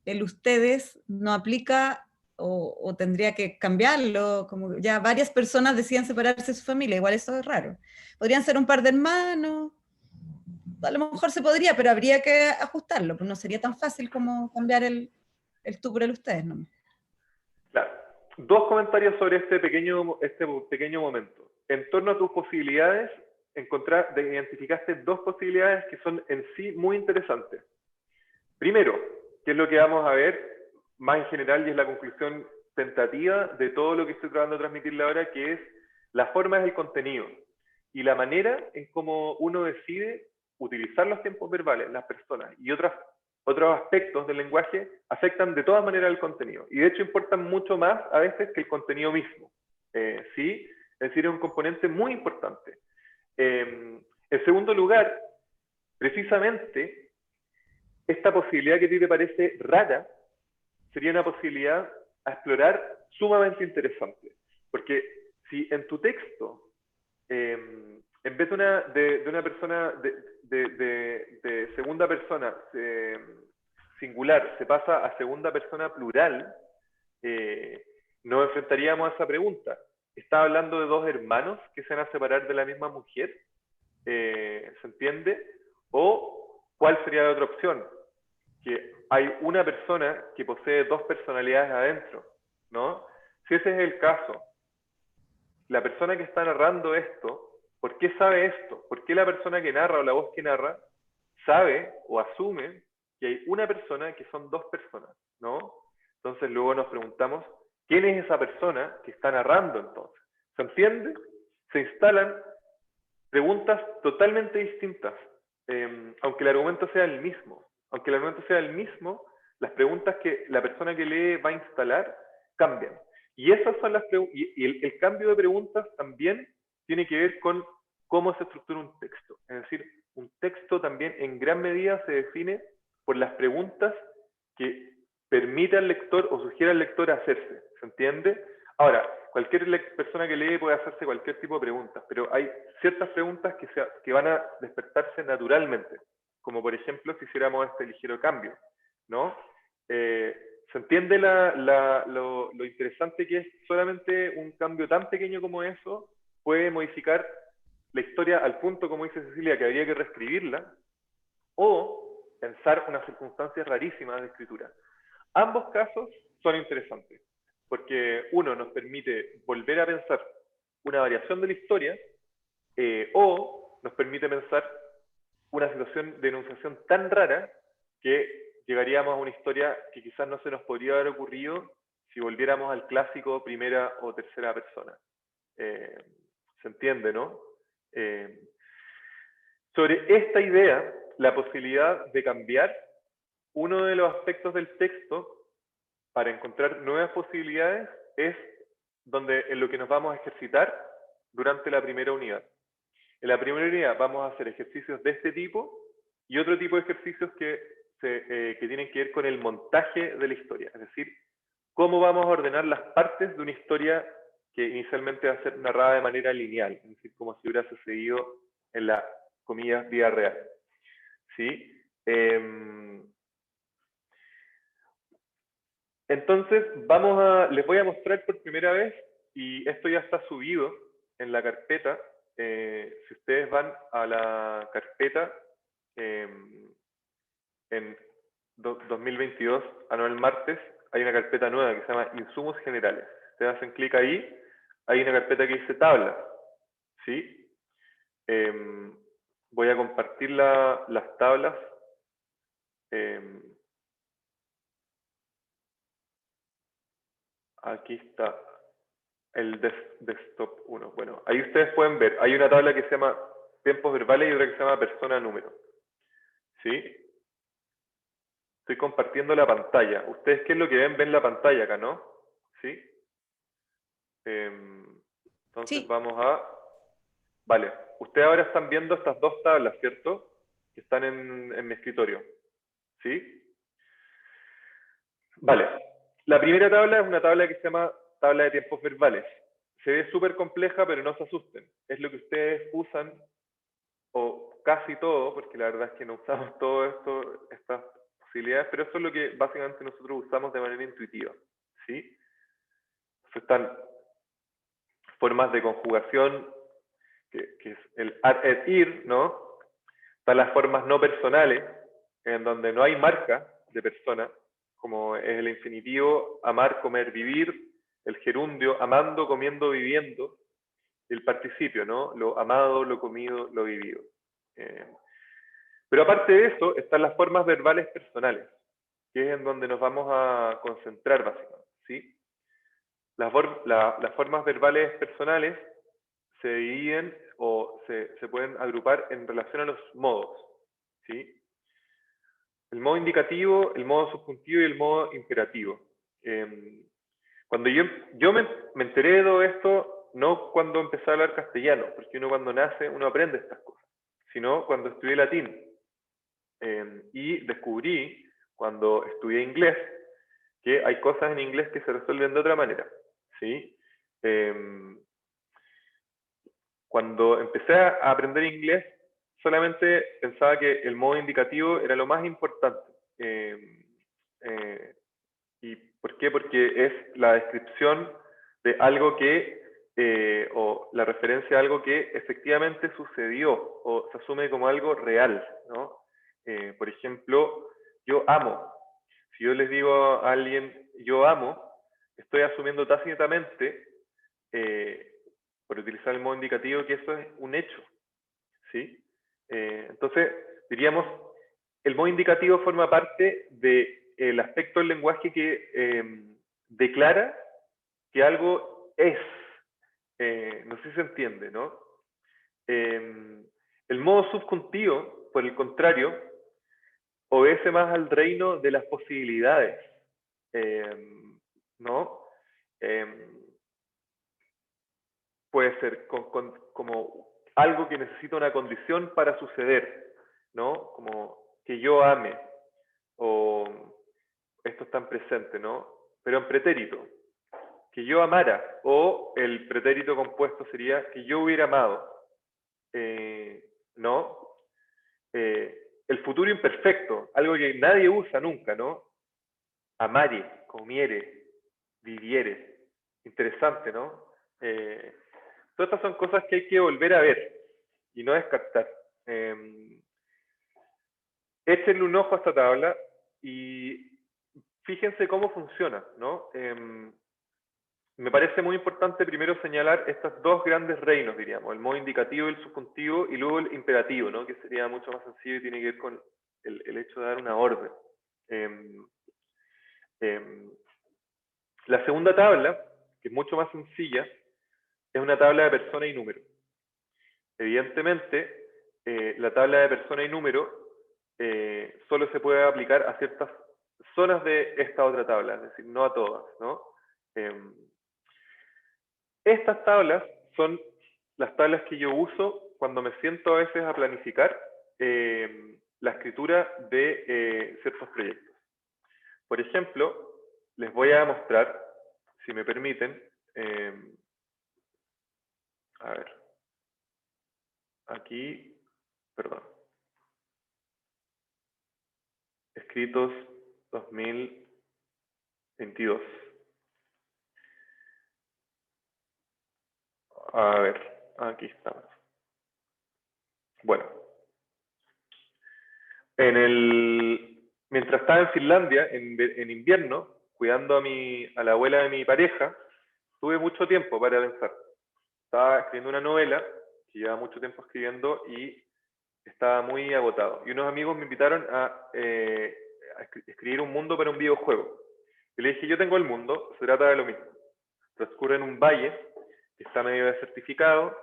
Speaker 5: el ustedes no aplica o tendría que cambiarlo, como ya varias personas decían separarse de su familia, igual eso es raro. Podrían ser un par de hermanos, a lo mejor se podría, pero habría que ajustarlo, pues no sería tan fácil como cambiar el tú por el ustedes, ¿no?
Speaker 1: Claro. Dos comentarios sobre este pequeño momento. En torno a tus posibilidades, identificaste dos posibilidades que son en sí muy interesantes. Primero, que es lo que vamos a ver más en general y es la conclusión tentativa de todo lo que estoy tratando de transmitirle ahora, que es la forma es el contenido y la manera en cómo uno decide utilizar los tiempos verbales, las personas y otros aspectos del lenguaje afectan de todas maneras el contenido y de hecho importan mucho más a veces que el contenido mismo. ¿Sí? Es decir, es un componente muy importante. En segundo lugar, precisamente, esta posibilidad que a ti te parece rara sería una posibilidad a explorar sumamente interesante. Porque si en tu texto, en vez de una persona de segunda persona singular se pasa a segunda persona plural, nos enfrentaríamos a esa pregunta. ¿Está hablando de dos hermanos que se van a separar de la misma mujer? ¿Se entiende? ¿O cuál sería la otra opción? Que hay una persona que posee dos personalidades adentro, ¿no? Si ese es el caso, la persona que está narrando esto, ¿por qué sabe esto? ¿Por qué la persona que narra o la voz que narra sabe o asume que hay una persona que son dos personas, ¿no? Entonces luego nos preguntamos, ¿quién es esa persona que está narrando entonces? ¿Se entiende? Se instalan preguntas totalmente distintas, aunque el argumento sea el mismo. Aunque el argumento sea el mismo, las preguntas que la persona que lee va a instalar cambian. Y esas son las el cambio de preguntas también tiene que ver con cómo se estructura un texto. Es decir, un texto también en gran medida se define por las preguntas que permite al lector o sugiere al lector hacerse. ¿Se entiende? Ahora, cualquier persona que lee puede hacerse cualquier tipo de preguntas, pero hay ciertas preguntas que van a despertarse naturalmente, como por ejemplo si hiciéramos este ligero cambio, ¿no? ¿Se entiende lo interesante que es solamente un cambio tan pequeño como eso puede modificar la historia al punto, como dice Cecilia, que habría que reescribirla, o pensar unas circunstancias rarísimas de escritura? Ambos casos son interesantes, porque uno nos permite volver a pensar una variación de la historia, o nos permite pensar una situación de enunciación tan rara que llegaríamos a una historia que quizás no se nos podría haber ocurrido si volviéramos al clásico primera o tercera persona. ¿Se entiende, no? Sobre esta idea, la posibilidad de cambiar uno de los aspectos del texto para encontrar nuevas posibilidades es en lo que nos vamos a ejercitar durante la primera unidad. En la primera unidad vamos a hacer ejercicios de este tipo y otro tipo de ejercicios que tienen que ver con el montaje de la historia, es decir, cómo vamos a ordenar las partes de una historia que inicialmente va a ser narrada de manera lineal, es decir, como si hubiera sucedido en la, comillas, vida real. ¿Sí? Entonces, les voy a mostrar por primera vez, y esto ya está subido en la carpeta. Si ustedes van a la carpeta en 2022, anual martes, hay una carpeta nueva que se llama Insumos Generales. Ustedes hacen clic ahí, hay una carpeta que dice tablas. ¿Sí? Voy a compartir las tablas. Aquí está el desktop 1. Bueno, ahí ustedes pueden ver, hay una tabla que se llama tiempos verbales y otra que se llama persona número. ¿Sí? Estoy compartiendo la pantalla. ¿Ustedes qué es lo que ven? Ven la pantalla acá, ¿no? ¿Sí? Entonces
Speaker 5: Sí.
Speaker 1: vamos a... Vale, ustedes ahora están viendo estas dos tablas, ¿cierto? Que están en mi escritorio. ¿Sí? Vale. La primera tabla es una tabla que se llama tabla de tiempos verbales. Se ve súper compleja, pero no se asusten. Es lo que ustedes usan, o casi todo, porque la verdad es que no usamos todo esto, estas posibilidades, pero eso es lo que básicamente nosotros usamos de manera intuitiva. ¿Sí? Entonces están formas de conjugación, que es el ad et ir, ¿no? Están las formas no personales, en donde no hay marca de persona, como es el infinitivo, amar, comer, vivir, el gerundio, amando, comiendo, viviendo, el participio, ¿no? Lo amado, lo comido, lo vivido. Pero aparte de eso, están las formas verbales personales, que es en donde nos vamos a concentrar básicamente, ¿sí? Las formas verbales personales se dividen o se pueden agrupar en relación a los modos, ¿sí? El modo indicativo, el modo subjuntivo y el modo imperativo. Cuando yo me enteré de todo esto, no cuando empecé a hablar castellano, porque uno cuando nace, uno aprende estas cosas, sino cuando estudié latín. Y descubrí, cuando estudié inglés, que hay cosas en inglés que se resuelven de otra manera, ¿sí? Cuando empecé a aprender inglés, solamente pensaba que el modo indicativo era lo más importante. ¿Y por qué? Porque es la descripción de algo que, o la referencia a algo que efectivamente sucedió, o se asume como algo real, ¿no? Por ejemplo, yo amo. Si yo les digo a alguien, yo amo, estoy asumiendo tácitamente, por utilizar el modo indicativo, que eso es un hecho, ¿sí? Entonces, diríamos, el modo indicativo forma parte del aspecto del lenguaje que declara que algo es. No sé si se entiende, ¿no? El modo subjuntivo, por el contrario, obedece más al reino de las posibilidades, ¿no? Puede ser como algo que necesita una condición para suceder, ¿no? Como que yo ame, o esto está en presente, ¿no? Pero en pretérito, que yo amara, o el pretérito compuesto sería que yo hubiera amado, ¿no? El futuro imperfecto, algo que nadie usa nunca, ¿no? Amare, comiere, viviere. Interesante, ¿no? Todas estas son cosas que hay que volver a ver y no descartar. Échenle un ojo a esta tabla y fíjense cómo funciona, ¿no? Me parece muy importante primero señalar estos dos grandes reinos, diríamos, el modo indicativo y el subjuntivo, y luego el imperativo, ¿no? Que sería mucho más sencillo y tiene que ver con el hecho de dar una orden. La segunda tabla, que es mucho más sencilla, es una tabla de persona y número. Evidentemente, la tabla de persona y número solo se puede aplicar a ciertas zonas de esta otra tabla, es decir, no a todas, ¿no? Estas tablas son las tablas que yo uso cuando me siento a veces a planificar la escritura de ciertos proyectos. Por ejemplo, les voy a mostrar, si me permiten, a ver, aquí, perdón, escritos 2022. A ver, aquí estamos. Bueno, mientras estaba en Finlandia, en invierno, cuidando a la abuela de mi pareja, tuve mucho tiempo para pensar. Estaba escribiendo una novela que llevaba mucho tiempo escribiendo y estaba muy agotado. Y unos amigos me invitaron a escribir un mundo para un videojuego. Y le dije, yo tengo el mundo, se trata de lo mismo. Transcurre en un valle que está medio desertificado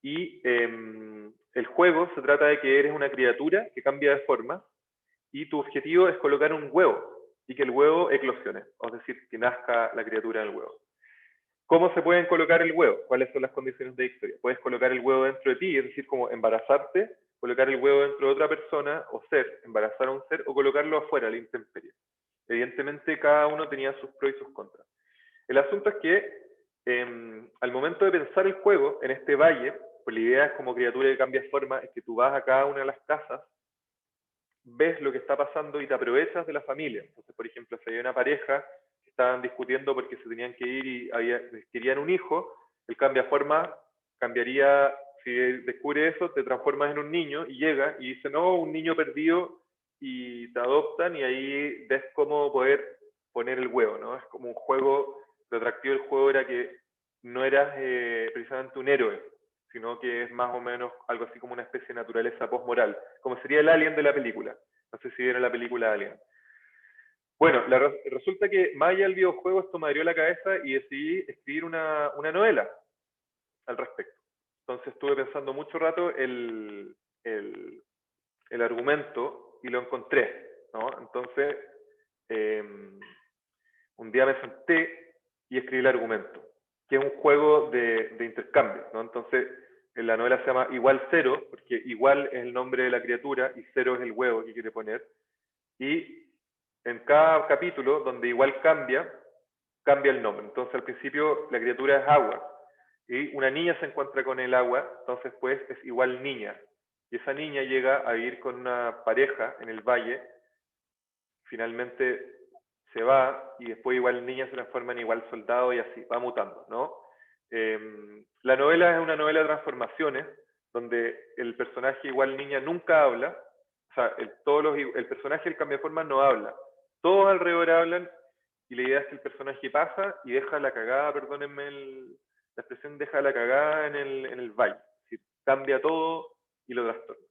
Speaker 1: y el juego se trata de que eres una criatura que cambia de forma y tu objetivo es colocar un huevo y que el huevo eclosione, es decir, que nazca la criatura en el huevo. ¿Cómo se pueden colocar el huevo? ¿Cuáles son las condiciones de victoria? Puedes colocar el huevo dentro de ti, es decir, como embarazarte, colocar el huevo dentro de otra persona o ser, embarazar a un ser, o colocarlo afuera, a la intemperie. Evidentemente, cada uno tenía sus pros y sus contras. El asunto es que al momento de pensar el juego en este valle, pues la idea es como criatura que cambia forma, es que tú vas a cada una de las casas, ves lo que está pasando y te aprovechas de la familia. Entonces, por ejemplo, si hay una pareja que estaban discutiendo porque se tenían que ir y querían un hijo, el cambiaforma cambiaría, si descubre eso, te transformas en un niño y llega y dice, no, un niño perdido, y te adoptan y ahí ves cómo poder poner el huevo, ¿no? Es como un juego, lo atractivo del juego era que no eras precisamente un héroe, sino que es más o menos algo así como una especie de naturaleza postmoral, como sería el Alien de la película. No sé si vieron la película Alien. Bueno, resulta que más allá del videojuego esto me abrió la cabeza y decidí escribir una novela al respecto. Entonces estuve pensando mucho rato el argumento y lo encontré, ¿no? Entonces, un día me senté y escribí el argumento. que es un juego de intercambio, ¿no? Entonces, en la novela se llama Igual Cero, porque igual es el nombre de la criatura y cero es el huevo que quiere poner. Y en cada capítulo, donde igual cambia el nombre. Entonces, al principio, la criatura es agua. Y una niña se encuentra con el agua, entonces pues es igual niña. Y esa niña llega a vivir con una pareja en el valle, finalmente se va y después igual niña se transforma en igual soldado y así, va mutando, ¿no? La novela es una novela de transformaciones, donde el personaje igual niña nunca habla, o sea, el personaje del cambiaformas no habla, todos alrededor hablan y la idea es que el personaje pasa y deja la cagada, perdónenme la expresión, deja la cagada en el valle, es decir, cambia todo y lo trastorna.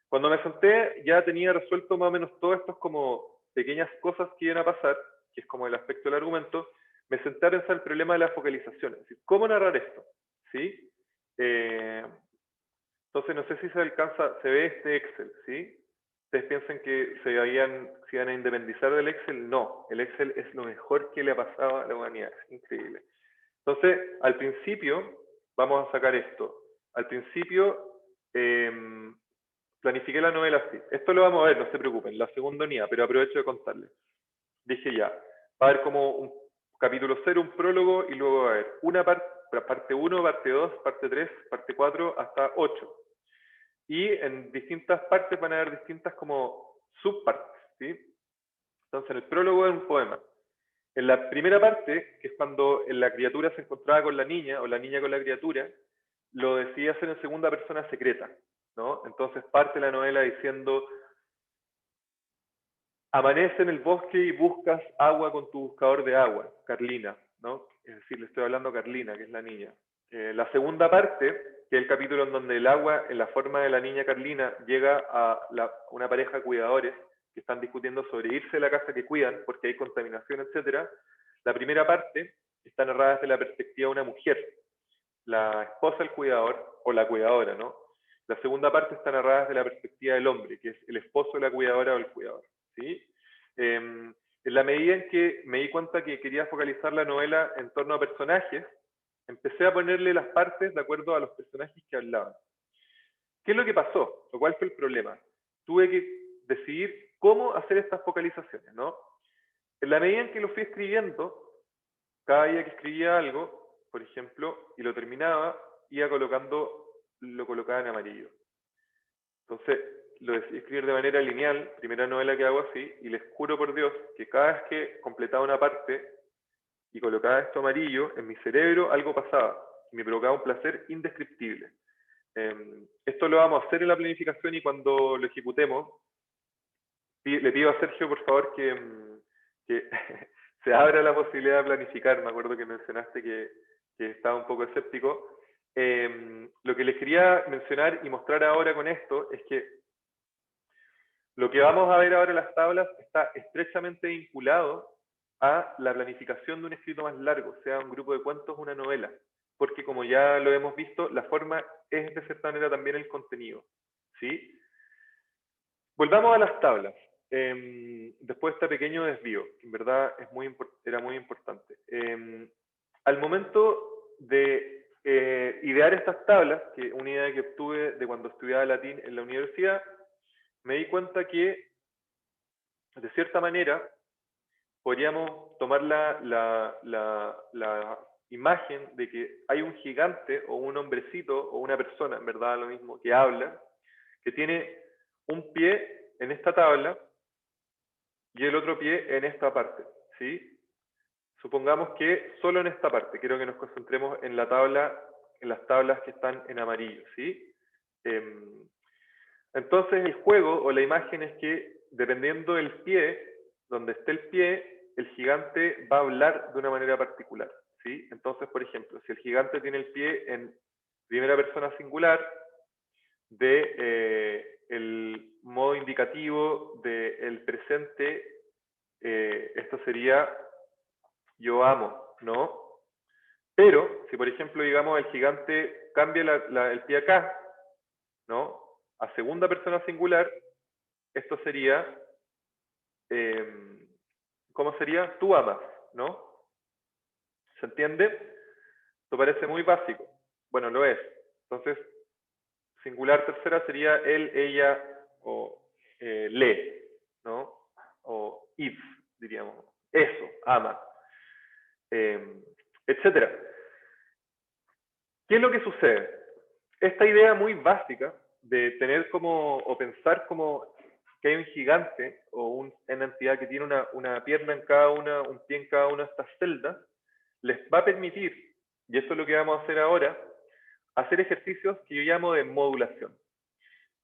Speaker 1: Cuando me senté ya tenía resuelto más o menos todas estas como pequeñas cosas que iban a pasar, que es como el aspecto del argumento. Me senté a pensar el problema de la focalización, es decir, ¿cómo narrar esto? ¿Sí? Entonces no sé si se ve este Excel, ¿sí? ¿Ustedes piensan que se iban a independizar del Excel? No, el Excel es lo mejor que le ha pasado a la humanidad, es increíble. Entonces, al principio, vamos a sacar esto. Al principio, planifiqué la novela así. Esto lo vamos a ver, no se preocupen, la segunda unidad, pero aprovecho de contarles. Dije ya, va a haber como un capítulo 0, un prólogo, y luego va a haber una parte 1, parte 2, parte 3, parte 4, hasta 8. Y en distintas partes van a haber distintas como subpartes, ¿sí? Entonces, en el prólogo es un poema. En la primera parte, que es cuando la criatura se encontraba con la niña, o la niña con la criatura, lo decidí hacer en segunda persona secreta, ¿no? Entonces parte la novela diciendo: amanece en el bosque y buscas agua con tu buscador de agua, Carlina, ¿no? Es decir, le estoy hablando a Carlina, que es la niña. La segunda parte, que es el capítulo en donde el agua, en la forma de la niña Carlina, llega a una pareja de cuidadores que están discutiendo sobre irse de la casa que cuidan porque hay contaminación, etc. La primera parte está narrada desde la perspectiva de una mujer, la esposa del cuidador o la cuidadora, ¿no? La segunda parte está narrada desde la perspectiva del hombre, que es el esposo de la cuidadora o el cuidador, ¿sí? En la medida en que me di cuenta que quería focalizar la novela en torno a personajes, empecé a ponerle las partes de acuerdo a los personajes que hablaban. ¿Qué es lo que pasó? ¿O cuál fue el problema? Tuve que decidir cómo hacer estas focalizaciones, ¿no? En la medida en que lo fui escribiendo, cada día que escribía algo, por ejemplo, y lo terminaba, lo colocaba en amarillo. Entonces, lo decidí escribir de manera lineal, primera novela que hago así, y les juro por Dios que cada vez que completaba una parte y colocaba esto amarillo, en mi cerebro algo pasaba, y me provocaba un placer indescriptible. Esto lo vamos a hacer en la planificación y cuando lo ejecutemos, le pido a Sergio, por favor, que se abra la posibilidad de planificar. Me acuerdo que mencionaste que estaba un poco escéptico. Lo que les quería mencionar y mostrar ahora con esto es que lo que vamos a ver ahora en las tablas está estrechamente vinculado a la planificación de un escrito más largo, sea un grupo de cuentos o una novela, porque como ya lo hemos visto, la forma es de cierta manera también el contenido, ¿sí? Volvamos a las tablas. Después de este pequeño desvío, que en verdad era muy importante. Al momento de idear estas tablas, que una idea que obtuve de cuando estudiaba latín en la universidad, me di cuenta que, de cierta manera, podríamos tomar la imagen de que hay un gigante o un hombrecito o una persona, en verdad lo mismo, que habla, que tiene un pie en esta tabla y el otro pie en esta parte, ¿sí? Supongamos que solo en esta parte, quiero que nos concentremos en la tabla, en las tablas que están en amarillo, ¿sí? Entonces el juego o la imagen es que dependiendo del pie, donde esté el pie, el gigante va a hablar de una manera particular, ¿sí? Entonces, por ejemplo, si el gigante tiene el pie en primera persona singular, el modo indicativo del presente, esto sería yo amo, ¿no? Pero, si por ejemplo, digamos, el gigante cambia el pie acá, ¿no? A segunda persona singular, esto sería, ¿cómo sería? Tú amas, ¿no? ¿Se entiende? Esto parece muy básico. Bueno, lo es. Entonces, singular tercera sería él, ella o le, ¿no? O if, diríamos. Eso, ama, etcétera. ¿Qué es lo que sucede? Esta idea muy básica de tener como, o pensar como que hay un gigante o una entidad que tiene una pierna en cada una, un pie en cada una de estas celdas, les va a permitir, y esto es lo que vamos a hacer ahora, hacer ejercicios que yo llamo de modulación.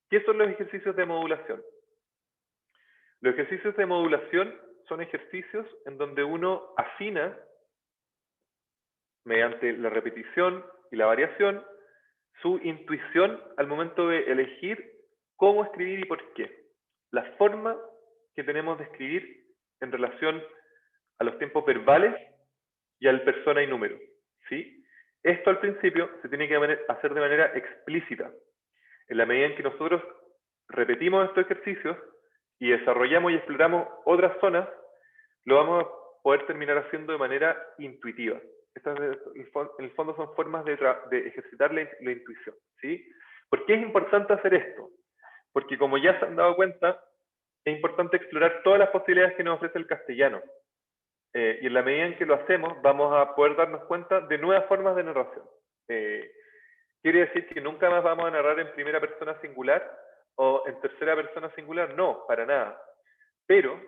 Speaker 1: ¿Qué son los ejercicios de modulación? Los ejercicios de modulación son ejercicios en donde uno afina, mediante la repetición y la variación, su intuición al momento de elegir cómo escribir y por qué. La forma que tenemos de escribir en relación a los tiempos verbales y al persona y número, ¿sí? Esto al principio se tiene que hacer de manera explícita. En la medida en que nosotros repetimos estos ejercicios y desarrollamos y exploramos otras zonas, lo vamos a poder terminar haciendo de manera intuitiva. Estas, en el fondo, son formas de ejercitar la intuición, ¿sí? ¿Por qué es importante hacer esto? Porque como ya se han dado cuenta, es importante explorar todas las posibilidades que nos ofrece el castellano. Y en la medida en que lo hacemos, vamos a poder darnos cuenta de nuevas formas de narración. ¿Quiere decir que nunca más vamos a narrar en primera persona singular o en tercera persona singular? No, para nada. Pero,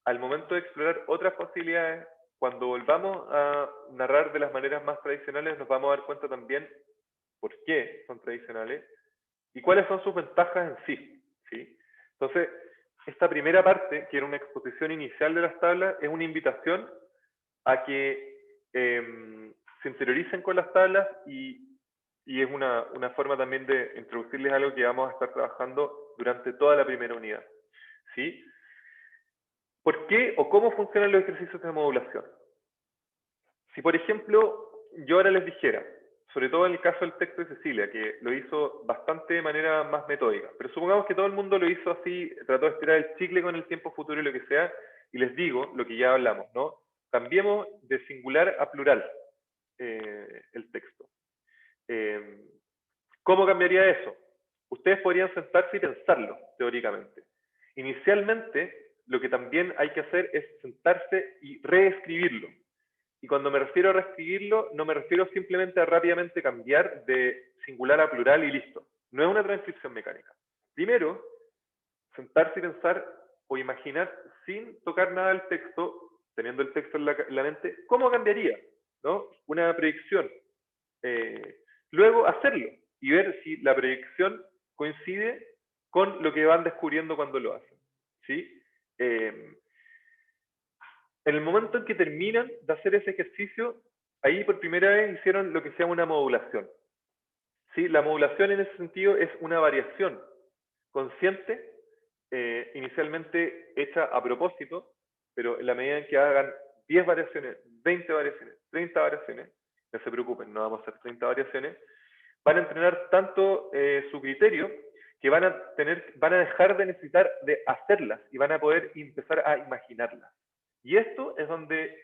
Speaker 1: al momento de explorar otras posibilidades, cuando volvamos a narrar de las maneras más tradicionales, nos vamos a dar cuenta también por qué son tradicionales y cuáles son sus ventajas en sí, ¿sí? Entonces, esta primera parte, que era una exposición inicial de las tablas, es una invitación a que se interioricen con las tablas y es una forma también de introducirles algo que vamos a estar trabajando durante toda la primera unidad, ¿sí? ¿Por qué o cómo funcionan los ejercicios de modulación? Si, por ejemplo, yo ahora les dijera, sobre todo en el caso del texto de Cecilia, que lo hizo bastante de manera más metódica, pero supongamos que todo el mundo lo hizo así, trató de estirar el chicle con el tiempo futuro y lo que sea, y les digo lo que ya hablamos, ¿no? Cambiemos de singular a plural el texto. ¿Cómo cambiaría eso? Ustedes podrían sentarse y pensarlo, teóricamente. Inicialmente, lo que también hay que hacer es sentarse y reescribirlo. Y cuando me refiero a reescribirlo, no me refiero simplemente a rápidamente cambiar de singular a plural y listo. No es una transcripción mecánica. Primero, sentarse y pensar o imaginar sin tocar nada del texto, teniendo el texto en la mente, ¿cómo cambiaría? ¿No? Una predicción. Luego hacerlo y ver si la predicción coincide con lo que van descubriendo cuando lo hacen, ¿sí? En el momento en que terminan de hacer ese ejercicio, ahí por primera vez hicieron lo que se llama una modulación, ¿sí? La modulación en ese sentido es una variación consciente, inicialmente hecha a propósito, pero en la medida en que hagan 10 variaciones, 20 variaciones, 30 variaciones, no se preocupen, no vamos a hacer 30 variaciones, van a entrenar tanto su criterio que van a dejar de necesitar de hacerlas y van a poder empezar a imaginarlas. Y esto es donde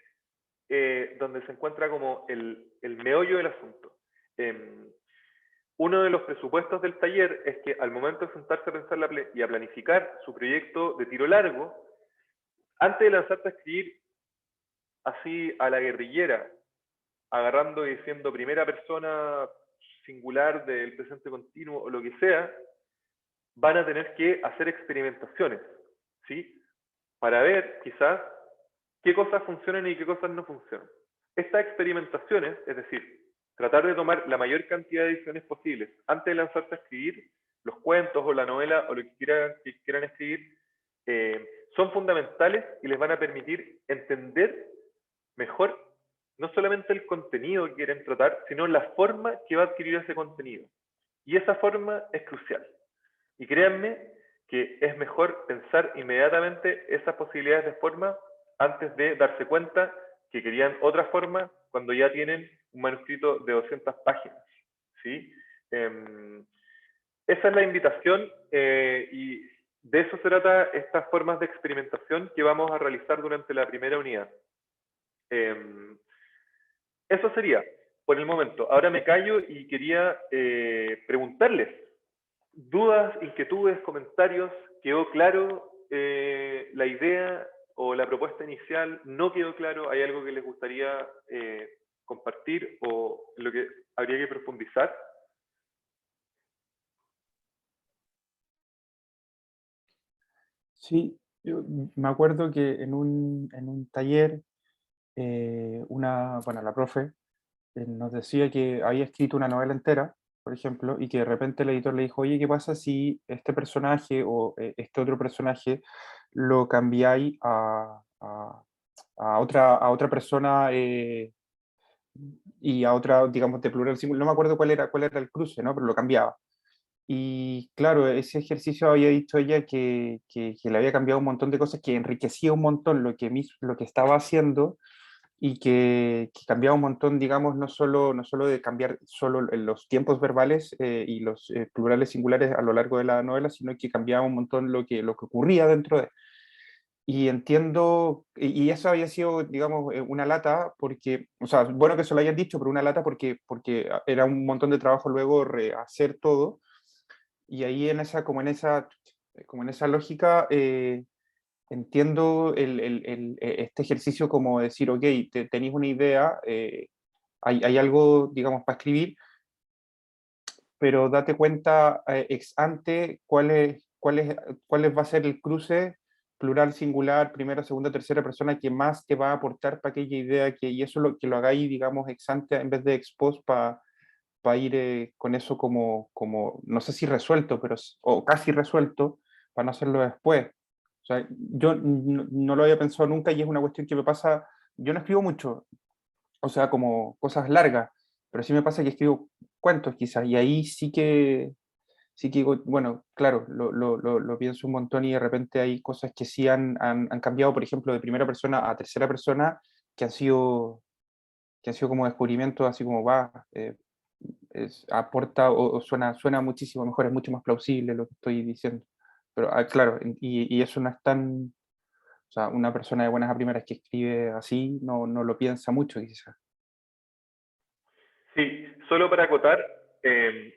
Speaker 1: se encuentra como el meollo del asunto. Uno de los presupuestos del taller es que al momento de sentarse a pensar y a planificar su proyecto de tiro largo, antes de lanzarte a escribir así a la guerrillera, agarrando y diciendo primera persona singular del presente continuo o lo que sea, van a tener que hacer experimentaciones, ¿sí? Para ver quizás qué cosas funcionan y qué cosas no funcionan. Estas experimentaciones, es decir, tratar de tomar la mayor cantidad de decisiones posibles antes de lanzarse a escribir los cuentos o la novela o lo que quieran escribir, son fundamentales y les van a permitir entender mejor no solamente el contenido que quieren tratar, sino la forma que va a adquirir ese contenido. Y esa forma es crucial. Y créanme que es mejor pensar inmediatamente esas posibilidades de forma antes de darse cuenta que querían otra forma cuando ya tienen un manuscrito de 200 páginas, ¿sí? Esa es la invitación y de eso se trata estas formas de experimentación que vamos a realizar durante la primera unidad. Eso sería. por el momento. Ahora me callo y quería preguntarles, dudas, inquietudes, comentarios, ¿quedó claro la idea o la propuesta inicial? ¿No quedó claro? ¿Hay algo que les gustaría compartir o en lo que habría que profundizar?
Speaker 3: Sí, yo me acuerdo que en un taller, bueno, la profe nos decía que había escrito una novela entera, por ejemplo, y que de repente el editor le dijo, oye, ¿qué pasa si este personaje o este otro personaje lo cambiáis a otra persona y a otra, digamos, de plural singular? No me acuerdo cuál era el cruce, ¿no? Pero lo cambiaba. Y claro, ese ejercicio había dicho ella que le había cambiado un montón de cosas, que enriquecía un montón lo que estaba haciendo y que cambiaba un montón, digamos, no solo de cambiar solo los tiempos verbales y los plurales singulares a lo largo de la novela, sino que cambiaba un montón lo que ocurría dentro de... Y entiendo, y eso había sido, digamos, una lata, porque, o sea, bueno que se lo hayan dicho, pero una lata porque era un montón de trabajo luego rehacer todo, y ahí como en esa lógica, entiendo este ejercicio como decir, ok, tenéis una idea, hay algo, digamos, para escribir, pero date cuenta ex ante cuál va a ser el cruce plural, singular, primera, segunda, tercera persona que más te va a aportar para aquella idea, y eso que lo hagáis, digamos, ex ante en vez de ex post para ir con eso como, no sé si resuelto, o casi resuelto, para no hacerlo después. O sea, yo no lo había pensado nunca y es una cuestión que me pasa, yo no escribo mucho, o sea, como cosas largas, pero sí me pasa que escribo cuentos quizás, y ahí sí que digo, bueno, claro, lo pienso un montón y de repente hay cosas que sí han cambiado, por ejemplo, de primera persona a tercera persona, que han sido como descubrimientos, así como va, aporta o suena muchísimo mejor, es mucho más plausible lo que estoy diciendo. Pero claro, y eso no es tan, o sea, una persona de buenas a primeras que escribe así no lo piensa mucho quizás.
Speaker 1: Sí, solo para acotar,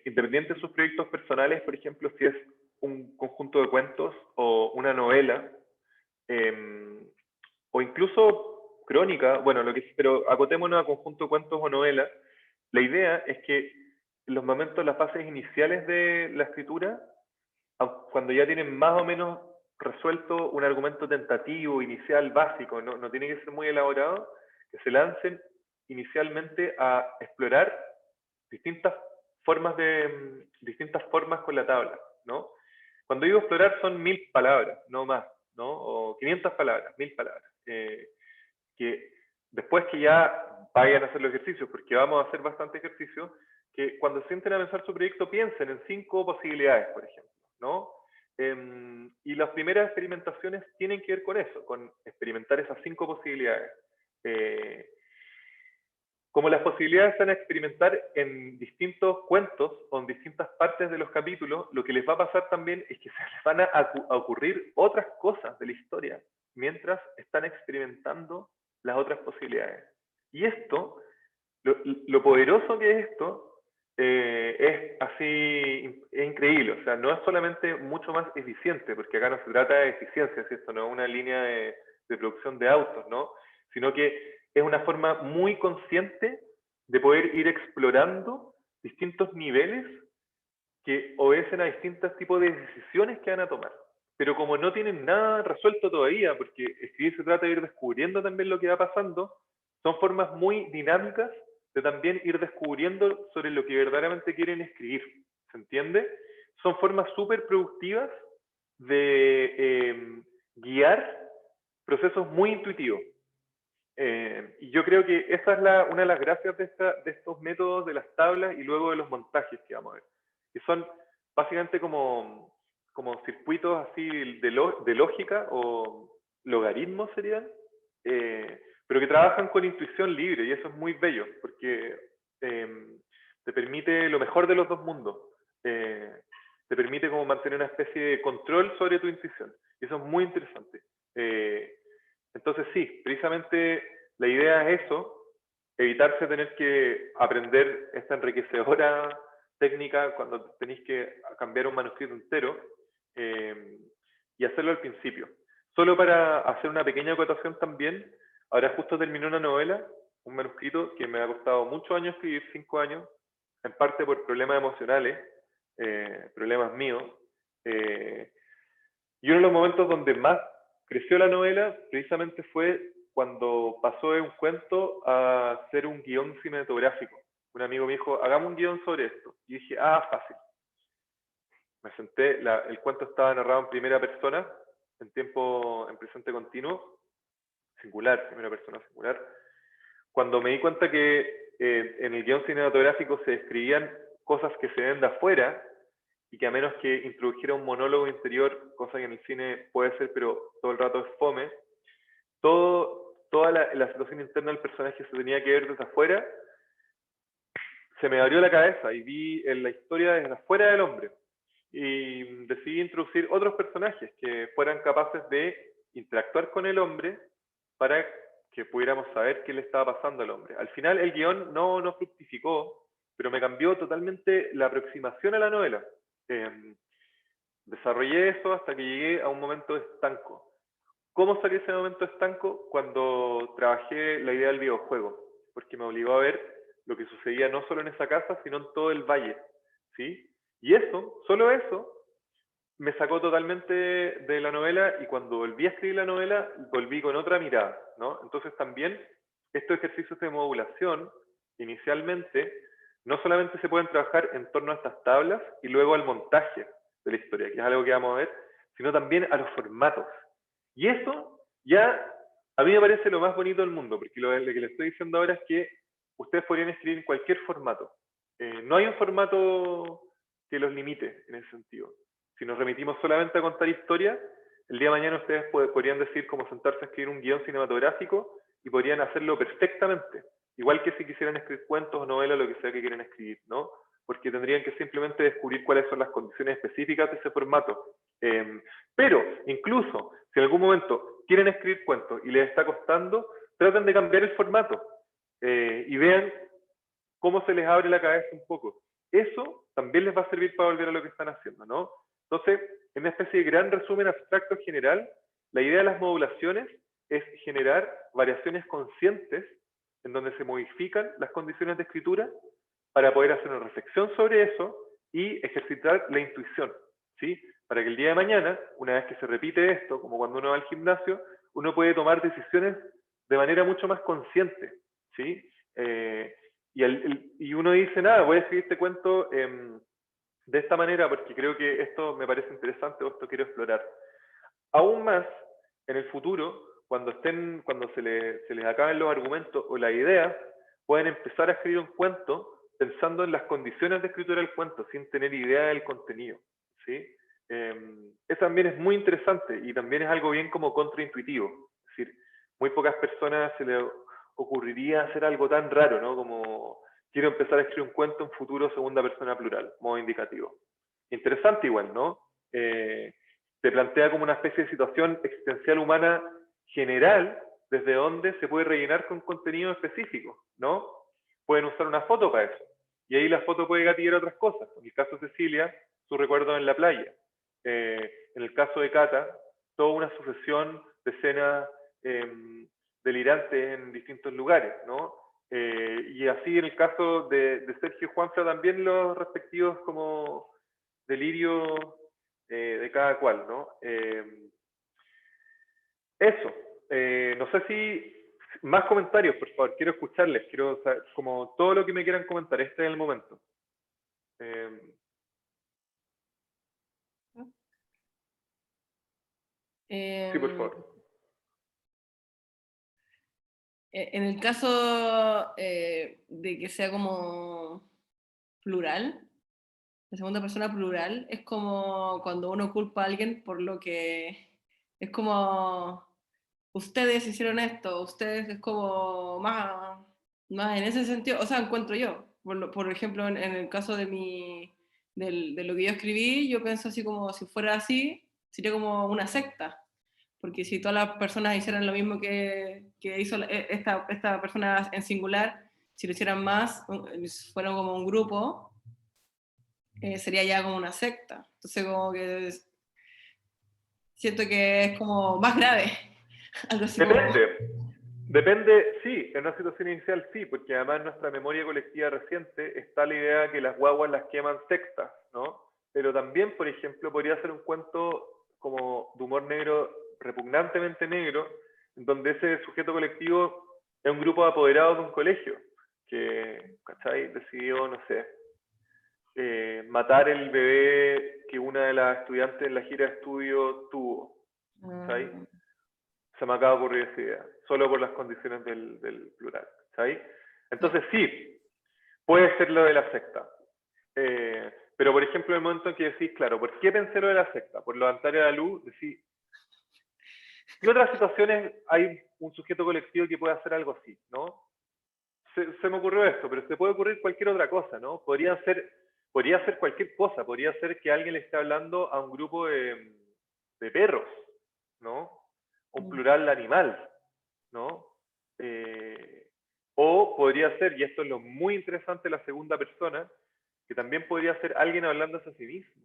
Speaker 1: independiente de sus proyectos personales, por ejemplo, si es un conjunto de cuentos o una novela, o incluso crónica, bueno, pero acotémonos a conjunto de cuentos o novela, la idea es que en los momentos, las fases iniciales de la escritura, cuando ya tienen más o menos resuelto un argumento tentativo, inicial, básico, no tiene que ser muy elaborado, que se lancen inicialmente a explorar distintas distintas formas con la tabla, ¿no? Cuando digo explorar son 1000 palabras, no más, ¿no? O 500 palabras, 1000 palabras. Que después que ya vayan a hacer los ejercicios, porque vamos a hacer bastante ejercicio, que cuando sienten a pensar su proyecto piensen en 5 posibilidades, por ejemplo, ¿no? Y las primeras experimentaciones tienen que ver con eso, con experimentar esas 5 posibilidades. Como las posibilidades van a experimentar en distintos cuentos o en distintas partes de los capítulos, lo que les va a pasar también es que se les van a ocurrir otras cosas de la historia mientras están experimentando las otras posibilidades. Y esto, lo poderoso que es esto, es así, es increíble. O sea, no es solamente mucho más eficiente, porque acá no se trata de eficiencia, ¿cierto? No es una línea de producción de autos, ¿no? Sino que es una forma muy consciente de poder ir explorando distintos niveles que obedecen a distintos tipos de decisiones que van a tomar. Pero como no tienen nada resuelto todavía, porque escribir se trata de ir descubriendo también lo que va pasando, son formas muy dinámicas de también ir descubriendo sobre lo que verdaderamente quieren escribir. ¿Se entiende? Son formas súper productivas de guiar procesos muy intuitivos. Y yo creo que esa es una de las gracias de estos métodos de las tablas y luego de los montajes que vamos a ver. Que son básicamente como circuitos así de lógica o logaritmos serían, pero que trabajan con intuición libre y eso es muy bello porque te permite lo mejor de los dos mundos. Te permite como mantener una especie de control sobre tu intuición. Y eso es muy interesante. Entonces sí, precisamente la idea es eso, evitarse tener que aprender esta enriquecedora técnica cuando tenéis que cambiar un manuscrito entero, y hacerlo al principio. Solo para hacer una pequeña acotación también, ahora justo terminé una novela, un manuscrito que me ha costado muchos años escribir, 5 años, en parte por problemas emocionales, problemas míos, y uno de los momentos donde más creció la novela precisamente fue cuando pasó de un cuento a ser un guión cinematográfico. Un amigo me dijo, hagamos un guión sobre esto. Y dije, fácil. Me senté, el cuento estaba narrado en primera persona, en presente continuo, singular, primera persona singular. Cuando me di cuenta que en el guión cinematográfico se describían cosas que se ven de afuera, y que a menos que introdujera un monólogo interior, cosa que en el cine puede ser, pero todo el rato es fome, toda la situación interna del personaje se tenía que ver desde afuera, se me abrió la cabeza y vi en la historia desde afuera del hombre. Y decidí introducir otros personajes que fueran capaces de interactuar con el hombre para que pudiéramos saber qué le estaba pasando al hombre. Al final el guión no fructificó, pero me cambió totalmente la aproximación a la novela. Desarrollé eso hasta que llegué a un momento estanco. ¿Cómo salió ese momento estanco? Cuando trabajé la idea del videojuego, porque me obligó a ver lo que sucedía no solo en esa casa, sino en todo el valle, ¿sí? Y eso, solo eso, me sacó totalmente de la novela, y cuando volví a escribir la novela, volví con otra mirada, ¿no? Entonces también estos ejercicios de modulación, inicialmente, no solamente se pueden trabajar en torno a estas tablas y luego al montaje de la historia, que es algo que vamos a ver, sino también a los formatos. Y eso ya a mí me parece lo más bonito del mundo, porque lo que les estoy diciendo ahora es que ustedes podrían escribir en cualquier formato. No hay un formato que los limite en ese sentido. Si nos remitimos solamente a contar historias, el día de mañana ustedes podrían decir cómo sentarse a escribir un guión cinematográfico y podrían hacerlo perfectamente. Igual que si quisieran escribir cuentos o novelas, lo que sea que quieran escribir, ¿no? Porque tendrían que simplemente descubrir cuáles son las condiciones específicas de ese formato. Pero, incluso, si en algún momento quieren escribir cuentos y les está costando, traten de cambiar el formato y vean cómo se les abre la cabeza un poco. Eso también les va a servir para volver a lo que están haciendo, ¿no? Entonces, en una especie de gran resumen abstracto general, la idea de las modulaciones es generar variaciones conscientes en donde se modifican las condiciones de escritura para poder hacer una reflexión sobre eso y ejercitar la intuición, ¿sí? Para que el día de mañana, una vez que se repite esto, como cuando uno va al gimnasio, uno puede tomar decisiones de manera mucho más consciente, ¿sí? Y uno dice, nada, voy a escribir este cuento de esta manera porque creo que esto me parece interesante o esto quiero explorar. Aún más, en el futuro, cuando se les acaben los argumentos o las ideas, pueden empezar a escribir un cuento pensando en las condiciones de escritura del cuento, sin tener idea del contenido, ¿sí? Eso también es muy interesante y también es algo bien como contraintuitivo. Es decir, muy pocas personas se les ocurriría hacer algo tan raro, ¿no? Como quiero empezar a escribir un cuento en futuro segunda persona plural, modo indicativo. Interesante igual, ¿no? Se plantea como una especie de situación existencial humana general, desde donde se puede rellenar con contenido específico, ¿no? Pueden usar una foto para eso. Y ahí la foto puede gatillar otras cosas. En el caso de Cecilia, su recuerdo en la playa. En el caso de Cata, toda una sucesión de escenas delirantes en distintos lugares, ¿no? Y así en el caso de Sergio y Juanfra también los respectivos como delirios de cada cual, ¿no? Eso. No sé si más comentarios, por favor, quiero escucharles, quiero saber, como todo lo que me quieran comentar, este es el momento. Sí, por favor.
Speaker 4: En el caso de que sea como plural, la segunda persona plural, es como cuando uno culpa a alguien por lo que es como ustedes hicieron esto, ustedes es como más en ese sentido, o sea, encuentro yo, por ejemplo, en el caso de lo que yo escribí, yo pienso así como si fuera así, sería como una secta, porque si todas las personas hicieran lo mismo que que hizo esta persona en singular, si lo hicieran más, fueran como un grupo, sería ya como una secta. Entonces como que siento que es como más grave. Algo así como...
Speaker 1: Depende, sí, en una situación inicial sí, porque además en nuestra memoria colectiva reciente está la idea que las guaguas las queman sectas, ¿no? Pero también, por ejemplo, podría ser un cuento como de humor negro, repugnantemente negro, en donde ese sujeto colectivo es un grupo de apoderados de un colegio, que, ¿cachai? Decidió, no sé, matar el bebé que una de las estudiantes en la gira de estudio tuvo, ¿cachai? Se me acaba de ocurrir esa idea, solo por las condiciones del plural, ¿sabes? Entonces sí, puede ser lo de la secta. Pero por ejemplo, en el momento en que decís, claro, ¿por qué pensé lo de la secta? Por levantar a la luz, decís, ¿qué otras situaciones hay un sujeto colectivo que puede hacer algo así, ¿no? Se me ocurrió esto, pero se puede ocurrir cualquier otra cosa, ¿no? Podría ser cualquier cosa, podría ser que alguien le esté hablando a un grupo de perros, ¿no? Un plural animal, ¿no? O podría ser, y esto es lo muy interesante de la segunda persona, que también podría ser alguien hablándose a sí mismo.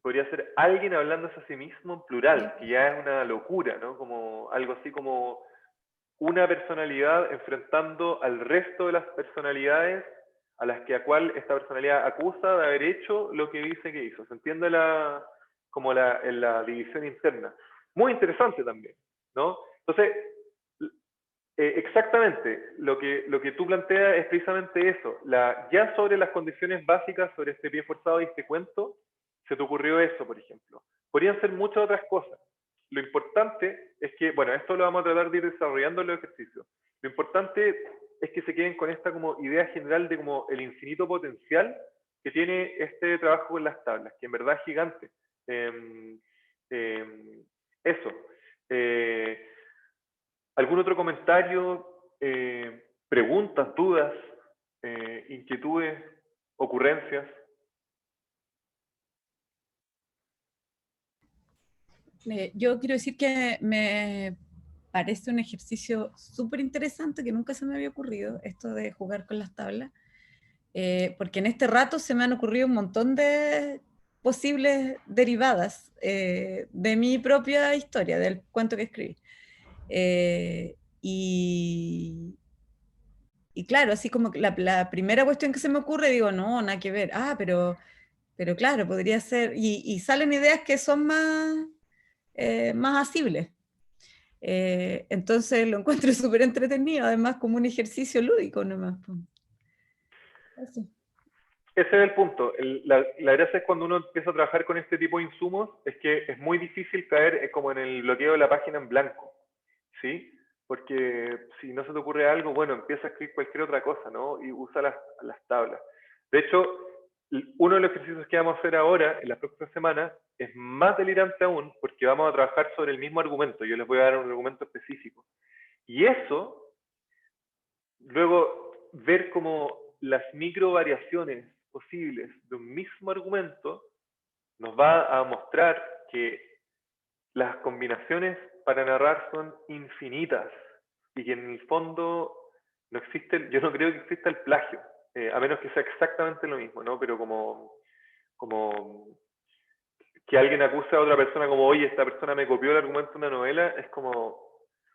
Speaker 1: Podría ser alguien hablándose a sí mismo en plural, que ya es una locura, ¿no? Como algo así como una personalidad enfrentando al resto de las personalidades a las que a cual esta personalidad acusa de haber hecho lo que dice que hizo. ¿Se entiende como en la división interna? Muy interesante también, ¿no? Entonces, exactamente, lo que tú planteas es precisamente eso. Ya sobre las condiciones básicas, sobre este pie forzado y este cuento, se te ocurrió eso, por ejemplo. Podrían ser muchas otras cosas. Lo importante es que, bueno, esto lo vamos a tratar de ir desarrollando en los ejercicios. Lo importante es que se queden con esta como idea general de como el infinito potencial que tiene este trabajo con las tablas, que en verdad es gigante. Eso. ¿Algún otro comentario, preguntas, dudas, inquietudes, ocurrencias?
Speaker 5: Yo quiero decir que me parece un ejercicio súper interesante que nunca se me había ocurrido, esto de jugar con las tablas, porque en este rato se me han ocurrido un montón de posibles derivadas de mi propia historia, del cuento que escribí. Y claro, así como que la primera cuestión que se me ocurre, digo, no, nada que ver. Pero claro, podría ser, y salen ideas que son más asibles. Entonces lo encuentro súper entretenido, además como un ejercicio lúdico nomás. Eso.
Speaker 1: Ese es el punto. La gracia es cuando uno empieza a trabajar con este tipo de insumos, es que es muy difícil caer como en el bloqueo de la página en blanco, ¿sí? Porque si no se te ocurre algo, bueno, empieza a escribir cualquier otra cosa, ¿no? Y usa las tablas. De hecho, uno de los ejercicios que vamos a hacer ahora, en las próximas semanas, es más delirante aún, porque vamos a trabajar sobre el mismo argumento. Yo les voy a dar un argumento específico. Y eso, luego, ver como las micro variaciones posibles de un mismo argumento, nos va a mostrar que las combinaciones para narrar son infinitas y que en el fondo no existe, yo no creo que exista el plagio, a menos que sea exactamente lo mismo, ¿no? Pero como que alguien acuse a otra persona como, oye, esta persona me copió el argumento de una novela, es como,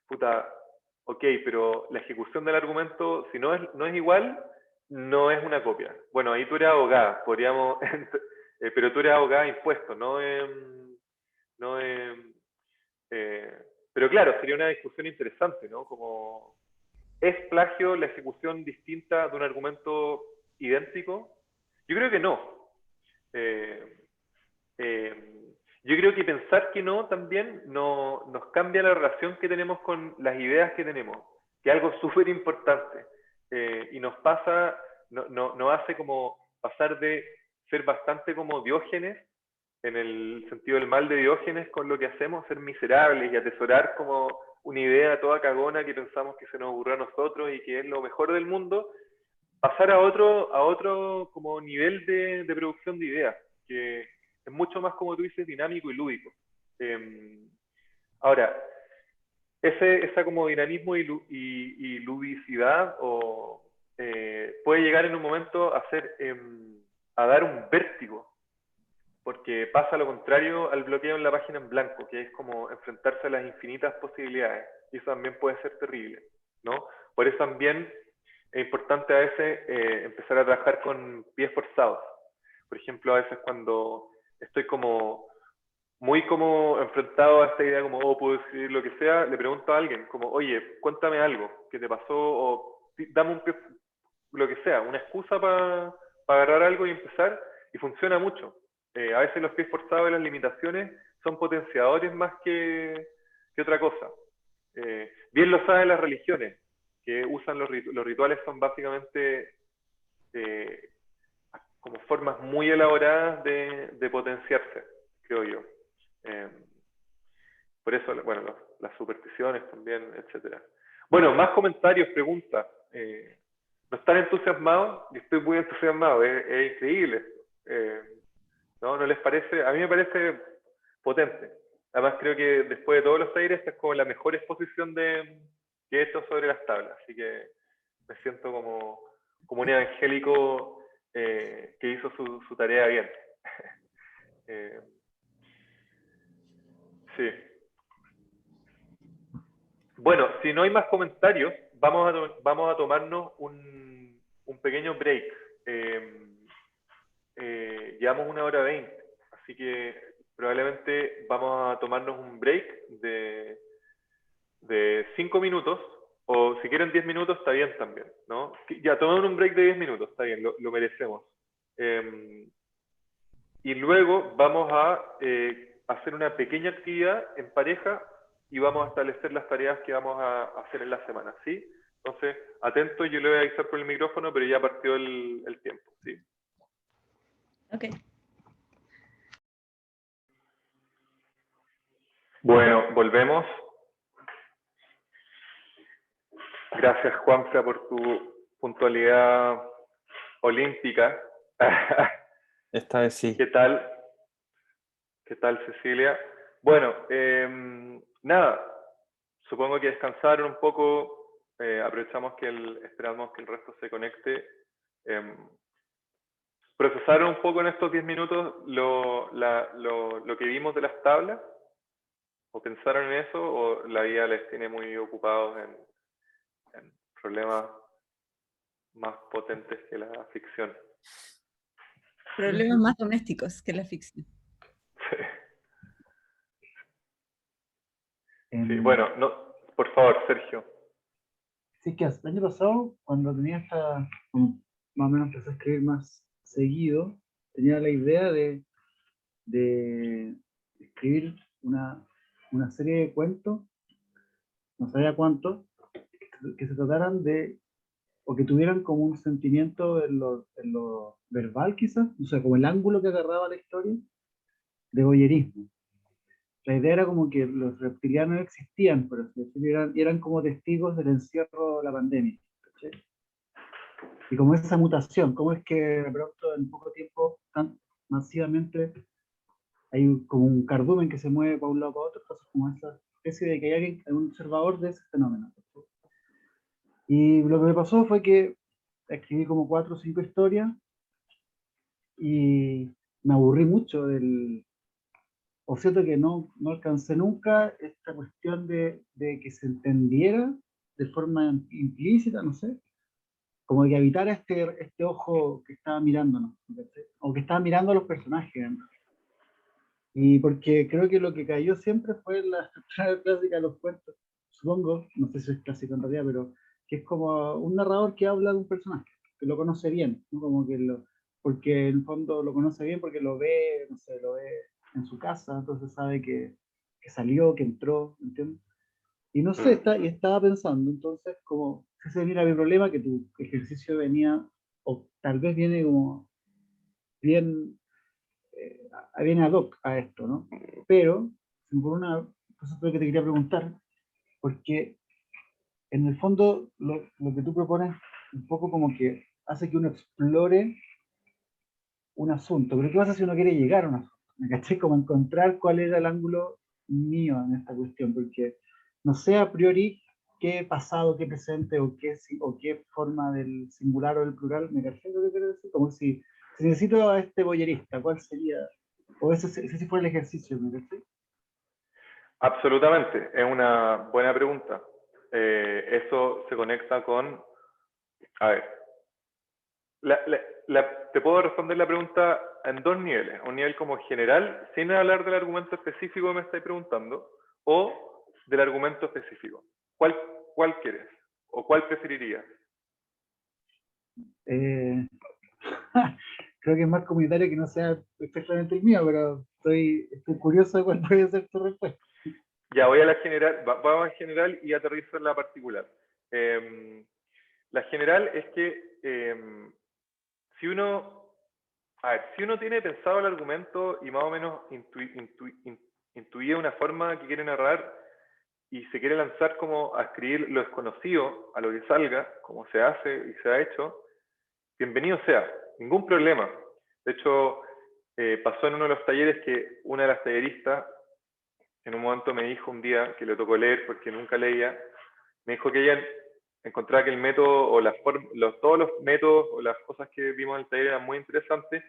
Speaker 1: puta, ok, pero la ejecución del argumento, si no es igual, no es una copia. Bueno, ahí tú eres abogada, podríamos, pero tú eres abogada de impuestos, no pero claro, sería una discusión interesante, ¿no? Como, ¿es plagio la ejecución distinta de un argumento idéntico? Yo creo que no. Eh, yo creo que pensar que no también nos cambia la relación que tenemos con las ideas que tenemos, que es algo súper importante. Y nos pasa, nos hace como pasar de ser bastante como Diógenes, en el sentido del mal de Diógenes, con lo que hacemos, ser miserables y atesorar como una idea toda cagona que pensamos que se nos ocurrió a nosotros y que es lo mejor del mundo, pasar a otro como nivel de producción de ideas, que es mucho más, como tú dices, dinámico y lúdico. Ahora, esa como dinamismo y ludicidad puede llegar en un momento a dar un vértigo, porque pasa lo contrario al bloqueo en la página en blanco, que es como enfrentarse a las infinitas posibilidades, y eso también puede ser terrible, ¿no? Por eso también es importante a veces empezar a trabajar con pies forzados. Por ejemplo, a veces cuando estoy muy enfrentado a esta idea como, oh, puedo escribir lo que sea, le pregunto a alguien como, oye, cuéntame algo que te pasó, o dame lo que sea, una excusa para agarrar algo y empezar, y funciona mucho. A veces los pies forzados y las limitaciones son potenciadores más que otra cosa. Bien lo saben las religiones, que usan los rituales, son básicamente como formas muy elaboradas de potenciarse, creo yo. Por eso, bueno, las supersticiones también, etc. Bueno, más comentarios, preguntas. ¿No están entusiasmados? Yo estoy muy entusiasmado, es increíble. ¿No les parece? A mí me parece potente. Además creo que después de todos los talleres esta es como la mejor exposición que he hecho sobre las tablas. Así que me siento como un evangélico que hizo su tarea bien. Sí. Bueno, si no hay más comentarios, vamos a tomarnos un pequeño break. Llevamos 1 hora 20, así que probablemente vamos a tomarnos un break de 5 minutos, o si quieren 10 minutos, está bien también, ¿no? Ya, tomamos un break de 10 minutos, está bien, lo merecemos. Y luego vamos a hacer una pequeña actividad en pareja y vamos a establecer las tareas que vamos a hacer en la semana, ¿sí? Entonces, atento, yo le voy a avisar por el micrófono, pero ya partió el tiempo, ¿sí?
Speaker 5: Ok.
Speaker 1: Bueno, volvemos. Gracias, Juanfra, por tu puntualidad olímpica.
Speaker 3: Esta vez sí.
Speaker 1: ¿Qué tal? ¿Qué tal, Cecilia? Bueno, nada, supongo que descansaron un poco, aprovechamos esperamos que el resto se conecte. ¿Procesaron un poco en estos 10 minutos lo que vimos de las tablas? ¿O pensaron en eso? ¿O la vida les tiene muy ocupados en problemas más potentes que la ficción?
Speaker 5: Problemas más domésticos que la ficción.
Speaker 1: Sí, bueno, por favor, Sergio.
Speaker 2: Sí, que el año pasado, cuando tenía más o menos empecé a escribir más seguido, tenía la idea de escribir una serie de cuentos, no sabía cuántos, que se trataran o que tuvieran como un sentimiento en lo verbal quizás, o sea, como el ángulo que agarraba la historia, de voyerismo. La idea era como que los reptilianos existían, pero eran como testigos del encierro de la pandemia. ¿Sí? Y como esa mutación, cómo es que de pronto en poco tiempo, tan masivamente, hay como un cardumen que se mueve para un lado para otro, entonces como esa especie de que hay un observador de ese fenómeno. ¿Sí? Y lo que me pasó fue que escribí como 4 o 5 historias y me aburrí mucho o cierto que no alcancé nunca esta cuestión de que se entendiera de forma implícita, no sé, como que habitara este ojo que estaba mirándonos, ¿sí? O que estaba mirando a los personajes, ¿no? Y porque creo que lo que cayó siempre fue la estructura clásica de los cuentos, supongo, no sé si es clásico en realidad, pero que es como un narrador que habla de un personaje, que lo conoce bien, ¿no? Como que porque en el fondo lo conoce bien porque lo ve, no sé, lo ve en su casa, entonces sabe que salió, que entró, ¿entiendes? Y no sé, estaba pensando, entonces, como ese era mi problema, que tu ejercicio venía, o tal vez viene como bien, viene ad hoc a esto, ¿no? Pero, por una cosa que te quería preguntar, porque en el fondo lo que tú propones un poco como que hace que uno explore un asunto, pero ¿qué pasa si uno quiere llegar a un asunto? ¿Me caché? Como encontrar cuál era el ángulo mío en esta cuestión, porque no sé a priori qué pasado, qué presente o qué forma del singular o del plural me refiero, lo que quiero decir, como si necesito a este boyerista, ¿cuál sería? O ese si fuera el ejercicio, ¿me refiero?
Speaker 1: Absolutamente, es una buena pregunta. Eso se conecta con, a ver, te puedo responder la pregunta en dos niveles. Un nivel como general, sin hablar del argumento específico que me estáis preguntando, o del argumento específico. ¿Cuál quieres? ¿O cuál preferirías?
Speaker 2: Eh, creo que es más comunitario que no sea exactamente el mío, pero estoy curioso de cuál puede ser tu respuesta.
Speaker 1: Ya voy a la general, vamos a general y aterrizo en la particular. La general es que si uno tiene pensado el argumento y más o menos intuía una forma que quiere narrar y se quiere lanzar como a escribir lo desconocido, a lo que salga, como se hace y se ha hecho, bienvenido sea, ningún problema. De hecho, pasó en uno de los talleres que una de las talleristas en un momento me dijo un día, que le tocó leer porque nunca leía, me dijo que ella encontraba que el método o todos los métodos o las cosas que vimos en el taller eran muy interesantes,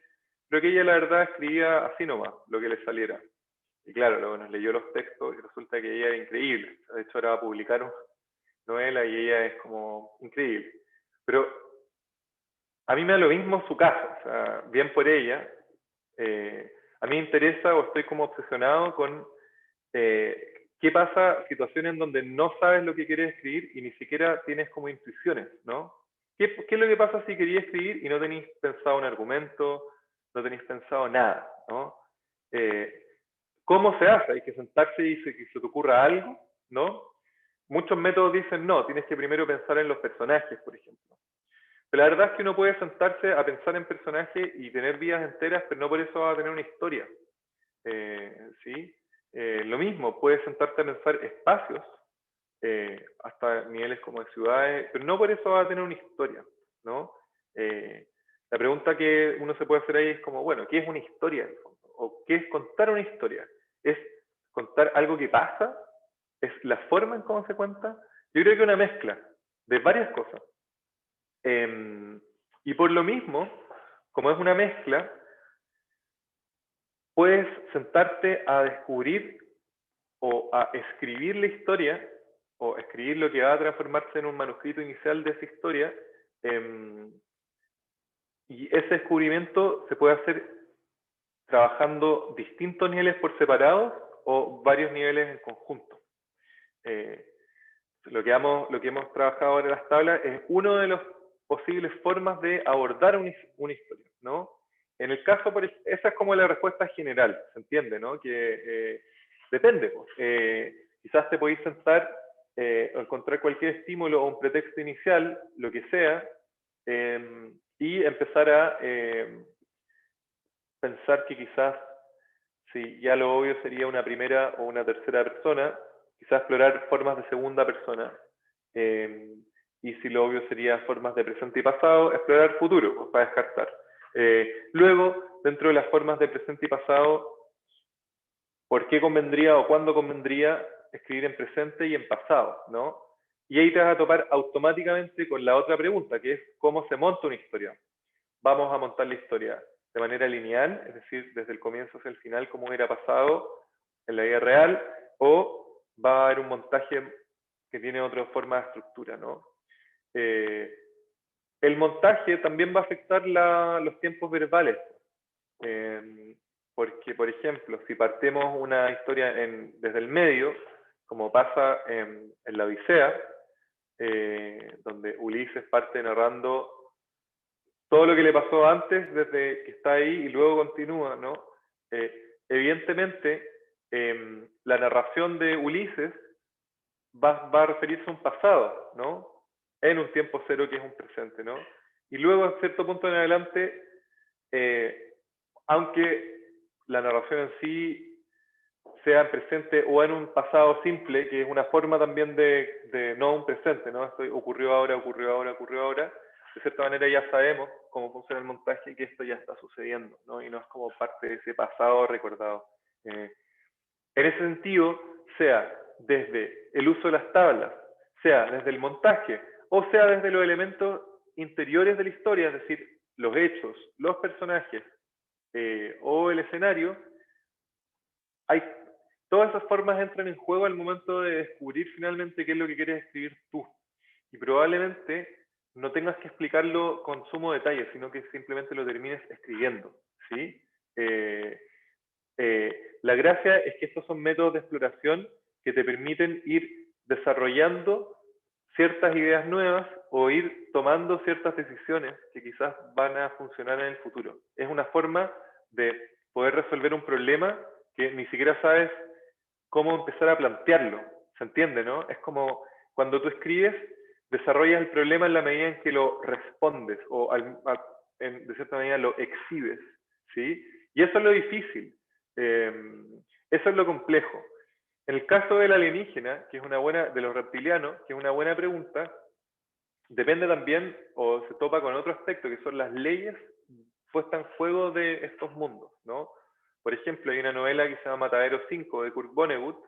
Speaker 1: pero que ella la verdad escribía así nomás, lo que le saliera. Y claro, luego nos leyó los textos y resulta que ella era increíble. De hecho, ahora va a publicar una novela y ella es como increíble. Pero a mí me da lo mismo su caso, o sea, bien por ella. A mí me interesa o estoy como obsesionado con qué pasa situaciones en donde no sabes lo que quieres escribir y ni siquiera tienes como intuiciones, ¿no? ¿Qué es lo que pasa si querías escribir y no tenéis pensado un argumento, no tenéis pensado nada, ¿no? ¿Cómo se hace? Hay que sentarse y que se te ocurra algo, ¿no? Muchos métodos dicen no, tienes que primero pensar en los personajes, por ejemplo. Pero la verdad es que uno puede sentarse a pensar en personajes y tener vidas enteras, pero no por eso va a tener una historia. ¿Sí? Lo mismo, puedes sentarte a pensar espacios, hasta niveles como de ciudades, pero no por eso va a tener una historia, ¿no? La pregunta que uno se puede hacer ahí es como, bueno, ¿qué es una historia en el fondo? ¿O qué es contar una historia? ¿Es contar algo que pasa? ¿Es la forma en cómo se cuenta? Yo creo que una mezcla de varias cosas. Y por lo mismo, como es una mezcla, puedes sentarte a descubrir o a escribir la historia o escribir lo que va a transformarse en un manuscrito inicial de esa historia, y ese descubrimiento se puede hacer trabajando distintos niveles por separado o varios niveles en conjunto. Lo que hemos trabajado ahora en las tablas es una de las posibles formas de abordar una historia, ¿no? En el caso, esa es como la respuesta general, ¿se entiende, no? Que depende, pues. Quizás te podéis sentar o encontrar cualquier estímulo o un pretexto inicial, lo que sea, y empezar a pensar que quizás, si ya lo obvio sería una primera o una tercera persona, quizás explorar formas de segunda persona. Y si lo obvio sería formas de presente y pasado, explorar futuro, pues, para descartar. Luego, dentro de las formas de presente y pasado, ¿por qué convendría o cuándo convendría escribir en presente y en pasado, ¿no? Y ahí te vas a topar automáticamente con la otra pregunta, que es ¿cómo se monta una historia? Vamos a montar la historia de manera lineal, es decir, desde el comienzo hacia el final, como hubiera pasado en la vida real, o va a haber un montaje que tiene otra forma de estructura, ¿no? El montaje también va a afectar los tiempos verbales, porque, por ejemplo, si partimos una historia desde el medio, como pasa en la Odisea, donde Ulises parte narrando todo lo que le pasó antes, desde que está ahí y luego continúa, ¿no? Evidentemente, la narración de Ulises va a referirse a un pasado, ¿no? En un tiempo cero que es un presente, ¿no? Y luego, a cierto punto en adelante, aunque la narración en sí sea en presente o en un pasado simple, que es una forma también de no un presente, ¿no? Esto ocurrió ahora, de cierta manera ya sabemos cómo funciona el montaje y que esto ya está sucediendo, ¿no? Y no es como parte de ese pasado recordado. En ese sentido, sea desde el uso de las tablas, sea desde el montaje, o sea desde los elementos interiores de la historia, es decir, los hechos, los personajes o el escenario, todas esas formas entran en juego al momento de descubrir finalmente qué es lo que quieres escribir tú. Y probablemente no tengas que explicarlo con sumo detalle, sino que simplemente lo termines escribiendo, ¿sí? La gracia es que estos son métodos de exploración que te permiten ir desarrollando ciertas ideas nuevas o ir tomando ciertas decisiones que quizás van a funcionar en el futuro. Es una forma de poder resolver un problema que ni siquiera sabes cómo empezar a plantearlo. ¿Se entiende, no? Es como cuando tú escribes, desarrollas el problema en la medida en que lo respondes o de cierta manera lo exhibes, ¿sí? Y eso es lo difícil. Eso es lo complejo. En el caso del alienígena, que es una buena, de los reptilianos, que es una buena pregunta, depende también, o se topa con otro aspecto, que son las leyes puestas en juego de estos mundos, ¿no? Por ejemplo, hay una novela que se llama Matadero 5 de Kurt Vonnegut,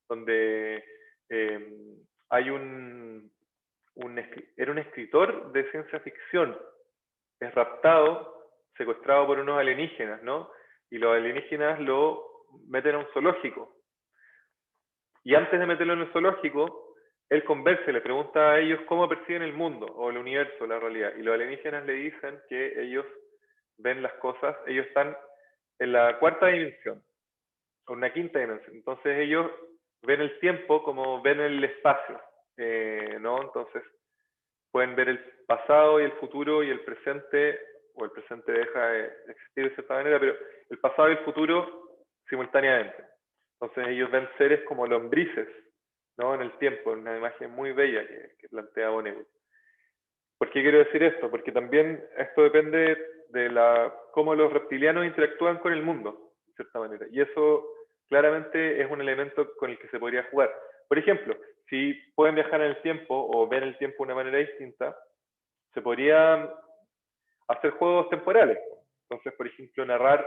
Speaker 1: donde hay era un escritor de ciencia ficción, es raptado, secuestrado por unos alienígenas, ¿no? Y los alienígenas lo meten a un zoológico. Y antes de meterlo en el zoológico, él conversa y le pregunta a ellos cómo perciben el mundo, o el universo, la realidad. Y los alienígenas le dicen que ellos ven las cosas, ellos están en la cuarta dimensión, o en una quinta dimensión. Entonces ellos ven el tiempo como ven el espacio, ¿no? Entonces pueden ver el pasado y el futuro y el presente, o el presente deja de existir de cierta manera, pero el pasado y el futuro simultáneamente. Entonces ellos ven seres como lombrices, ¿no? En el tiempo, una imagen muy bella que plantea Vonnegut. ¿Por qué quiero decir esto? Porque también esto depende de cómo los reptilianos interactúan con el mundo, de cierta manera. Y eso claramente es un elemento con el que se podría jugar. Por ejemplo, si pueden viajar en el tiempo o ver el tiempo de una manera distinta, se podría hacer juegos temporales. Entonces, por ejemplo, narrar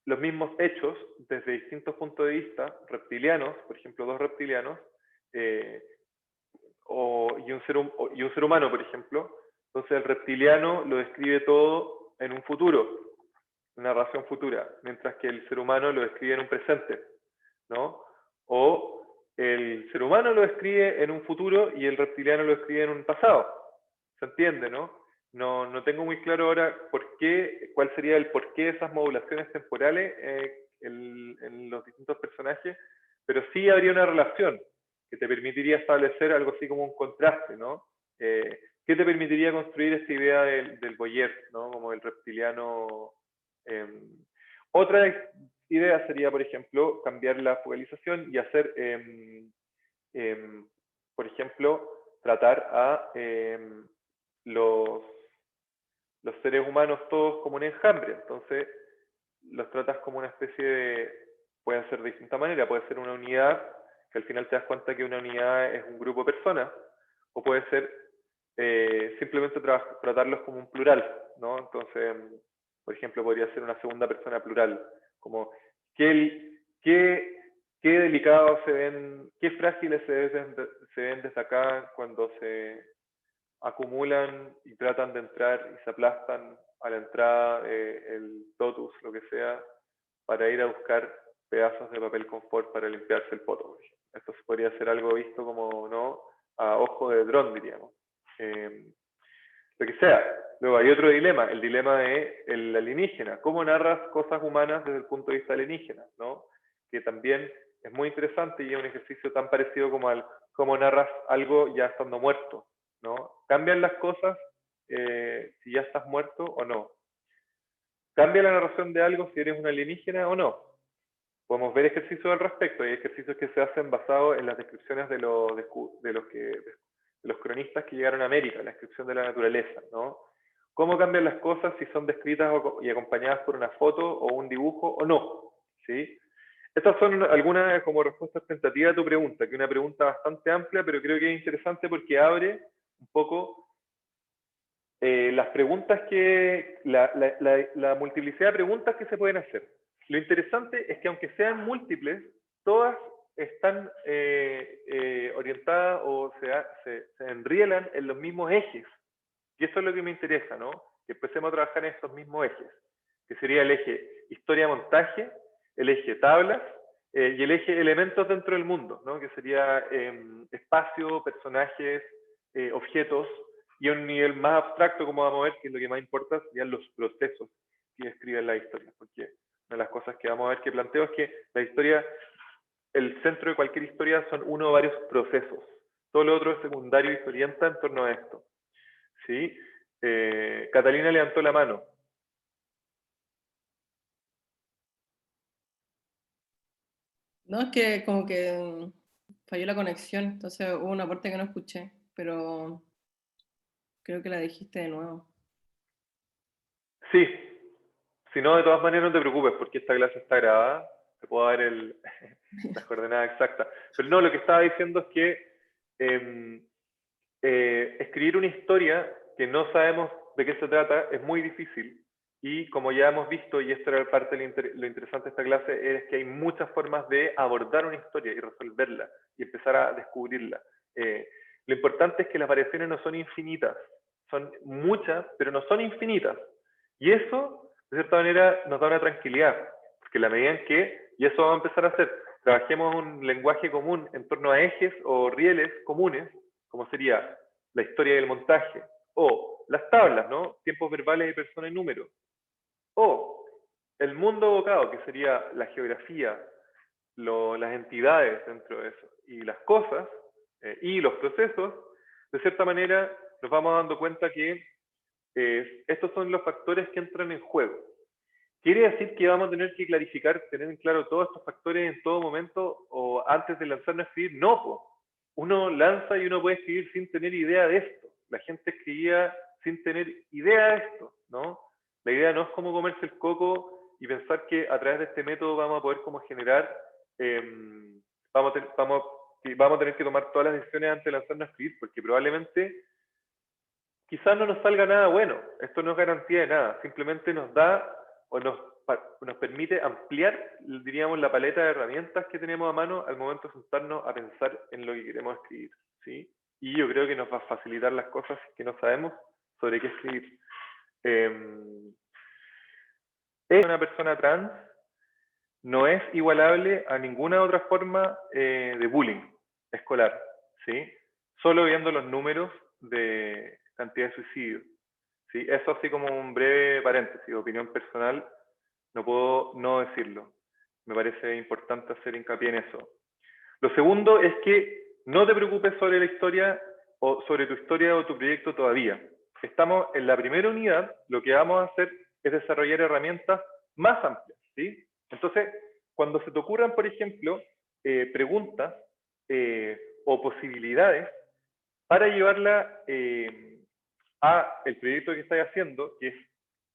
Speaker 1: los mismos hechos desde distintos puntos de vista, reptilianos, por ejemplo, dos reptilianos, y un ser humano, por ejemplo. Entonces el reptiliano lo describe todo en un futuro, una narración futura, mientras que el ser humano lo describe en un presente, ¿no? O el ser humano lo describe en un futuro y el reptiliano lo describe en un pasado. ¿Se entiende, no? No tengo muy claro ahora cuál sería el porqué de esas modulaciones temporales en los distintos personajes, pero sí habría una relación que te permitiría establecer algo así como un contraste, ¿no? ¿Qué te permitiría construir esta idea del voyeur, ¿no? Como el reptiliano. Otra idea sería, por ejemplo, cambiar la focalización y hacer, por ejemplo, tratar a los seres humanos todos como un enjambre. Entonces, los tratas como una especie de, pueden ser de distinta manera, puede ser una unidad, que al final te das cuenta que una unidad es un grupo de personas, o puede ser simplemente tratarlos como un plural, ¿no? Entonces, por ejemplo, podría ser una segunda persona plural, como qué delicados se ven, qué frágiles se ven desde acá cuando se acumulan y tratan de entrar y se aplastan a la entrada el totus, lo que sea, para ir a buscar pedazos de papel confort para limpiarse el poto. Esto podría ser algo visto como, ¿no?, a ojo de dron, diríamos. Lo que sea. Luego hay otro dilema, el dilema de el alienígena. ¿Cómo narras cosas humanas desde el punto de vista alienígena, ¿no? Que también es muy interesante y es un ejercicio tan parecido como al cómo narras algo ya estando muerto, ¿no? ¿Cambian las cosas si ya estás muerto o no? ¿Cambia la narración de algo si eres un alienígena o no? Podemos ver ejercicios al respecto. Hay ejercicios que se hacen basados en las descripciones de los cronistas que llegaron a América, la descripción de la naturaleza, ¿no? ¿Cómo cambian las cosas si son descritas y acompañadas por una foto o un dibujo o no? ¿Sí? Estas son algunas como respuestas tentativas a tu pregunta, que es una pregunta bastante amplia, pero creo que es interesante porque abre un poco las preguntas la multiplicidad de preguntas que se pueden hacer. Lo interesante es que aunque sean múltiples, todas están orientadas o se enrielan en los mismos ejes. Y eso es lo que me interesa, ¿no? Que empecemos a trabajar en estos mismos ejes, que sería el eje historia-montaje, el eje tablas y el eje elementos dentro del mundo, ¿no? Que sería espacio, personajes, objetos, y a un nivel más abstracto, como vamos a ver, que es lo que más importa, serían los procesos que describen la historia, porque una de las cosas que vamos a ver que planteo es que la historia, el centro de cualquier historia son uno o varios procesos. Todo lo otro es secundario y se orienta en torno a esto. ¿Sí? Catalina levantó la mano.
Speaker 4: No, es que como que falló la conexión, entonces hubo una parte que no escuché, pero creo que la dijiste de nuevo.
Speaker 1: Sí. Si no, de todas maneras no te preocupes, porque esta clase está grabada. Te puedo dar las coordenadas exactas. Pero no, lo que estaba diciendo es que escribir una historia que no sabemos de qué se trata es muy difícil. Y como ya hemos visto, y esto era parte de lo interesante de esta clase, es que hay muchas formas de abordar una historia y resolverla y empezar a descubrirla. Lo importante es que las variaciones no son infinitas, son muchas, pero no son infinitas. Y eso, de cierta manera, nos da una tranquilidad, porque la medida en que, y eso vamos a empezar a hacer, trabajemos un lenguaje común en torno a ejes o rieles comunes, como sería la historia del montaje, o las tablas, ¿no? Tiempos verbales de persona y número, o el mundo evocado, que sería la geografía, las entidades dentro de eso, y las cosas, y los procesos, de cierta manera nos vamos dando cuenta que estos son los factores que entran en juego. ¿Quiere decir que vamos a tener que clarificar, tener en claro todos estos factores en todo momento o antes de lanzarnos a escribir? No, po. Uno lanza y uno puede escribir sin tener idea de esto. La gente escribía sin tener idea de esto, ¿no? La idea no es como comerse el coco y pensar que a través de este método vamos a poder como generar, vamos a tener que tomar todas las decisiones antes de lanzarnos a escribir, porque probablemente quizás no nos salga nada bueno. Esto no es garantía de nada, simplemente nos da o nos permite ampliar, diríamos, la paleta de herramientas que tenemos a mano al momento de sentarnos a pensar en lo que queremos escribir, ¿sí? Y yo creo que nos va a facilitar las cosas que no sabemos sobre qué escribir. Es una persona trans, no es igualable a ninguna otra forma de bullying escolar, ¿sí? Solo viendo los números de cantidad de suicidios. ¿Sí? Eso así como un breve paréntesis, opinión personal, no puedo no decirlo. Me parece importante hacer hincapié en eso. Lo segundo es que no te preocupes sobre la historia o sobre tu historia o tu proyecto todavía. Estamos en la primera unidad, lo que vamos a hacer es desarrollar herramientas más amplias, ¿sí? Entonces, cuando se te ocurran, por ejemplo, preguntas o posibilidades para llevarla a el proyecto que estáis haciendo, que es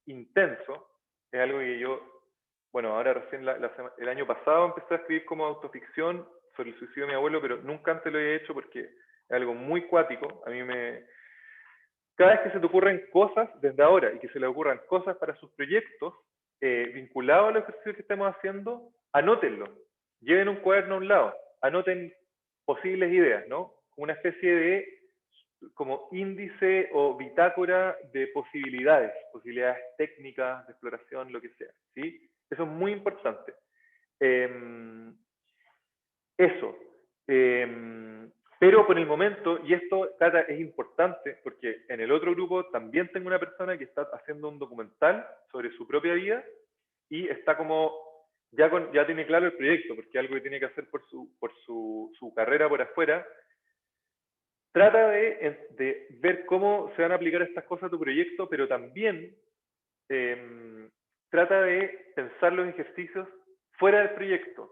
Speaker 1: intenso, es algo que yo, bueno, ahora recién el año pasado empecé a escribir como autoficción sobre el suicidio de mi abuelo, pero nunca antes lo había hecho porque es algo muy cuático. Cada vez que se te ocurren cosas, desde ahora, y que se le ocurran cosas para sus proyectos, vinculados a los ejercicios que estamos haciendo, anótenlo. Lleven un cuaderno a un lado, anoten posibles ideas, ¿no? Una especie de como índice o bitácora de posibilidades técnicas, de exploración, lo que sea, ¿sí? Eso es muy importante. Eso. Pero por el momento, y esto, Cata, es importante, porque en el otro grupo también tengo una persona que está haciendo un documental sobre su propia vida y está como, ya tiene claro el proyecto, porque es algo que tiene que hacer por su carrera por afuera. Trata de ver cómo se van a aplicar estas cosas a tu proyecto, pero también trata de pensar los ejercicios fuera del proyecto.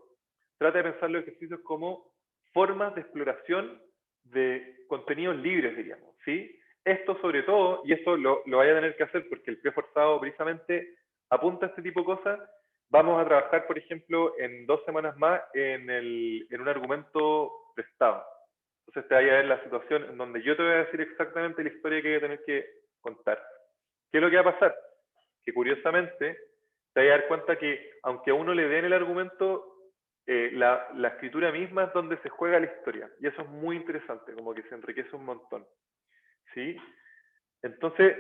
Speaker 1: Trata de pensar los ejercicios como formas de exploración de contenidos libres, diríamos, ¿sí? Esto sobre todo, y esto lo vaya a tener que hacer porque el preforzado precisamente apunta a este tipo de cosas. Vamos a trabajar, por ejemplo, en 2 semanas más en un argumento prestado. Entonces te vaya a ver la situación en donde yo te voy a decir exactamente la historia que voy a tener que contar. ¿Qué es lo que va a pasar? Que curiosamente te vas a dar cuenta que aunque a uno le den el argumento la escritura misma es donde se juega la historia. Y eso es muy interesante, como que se enriquece un montón. ¿Sí? Entonces,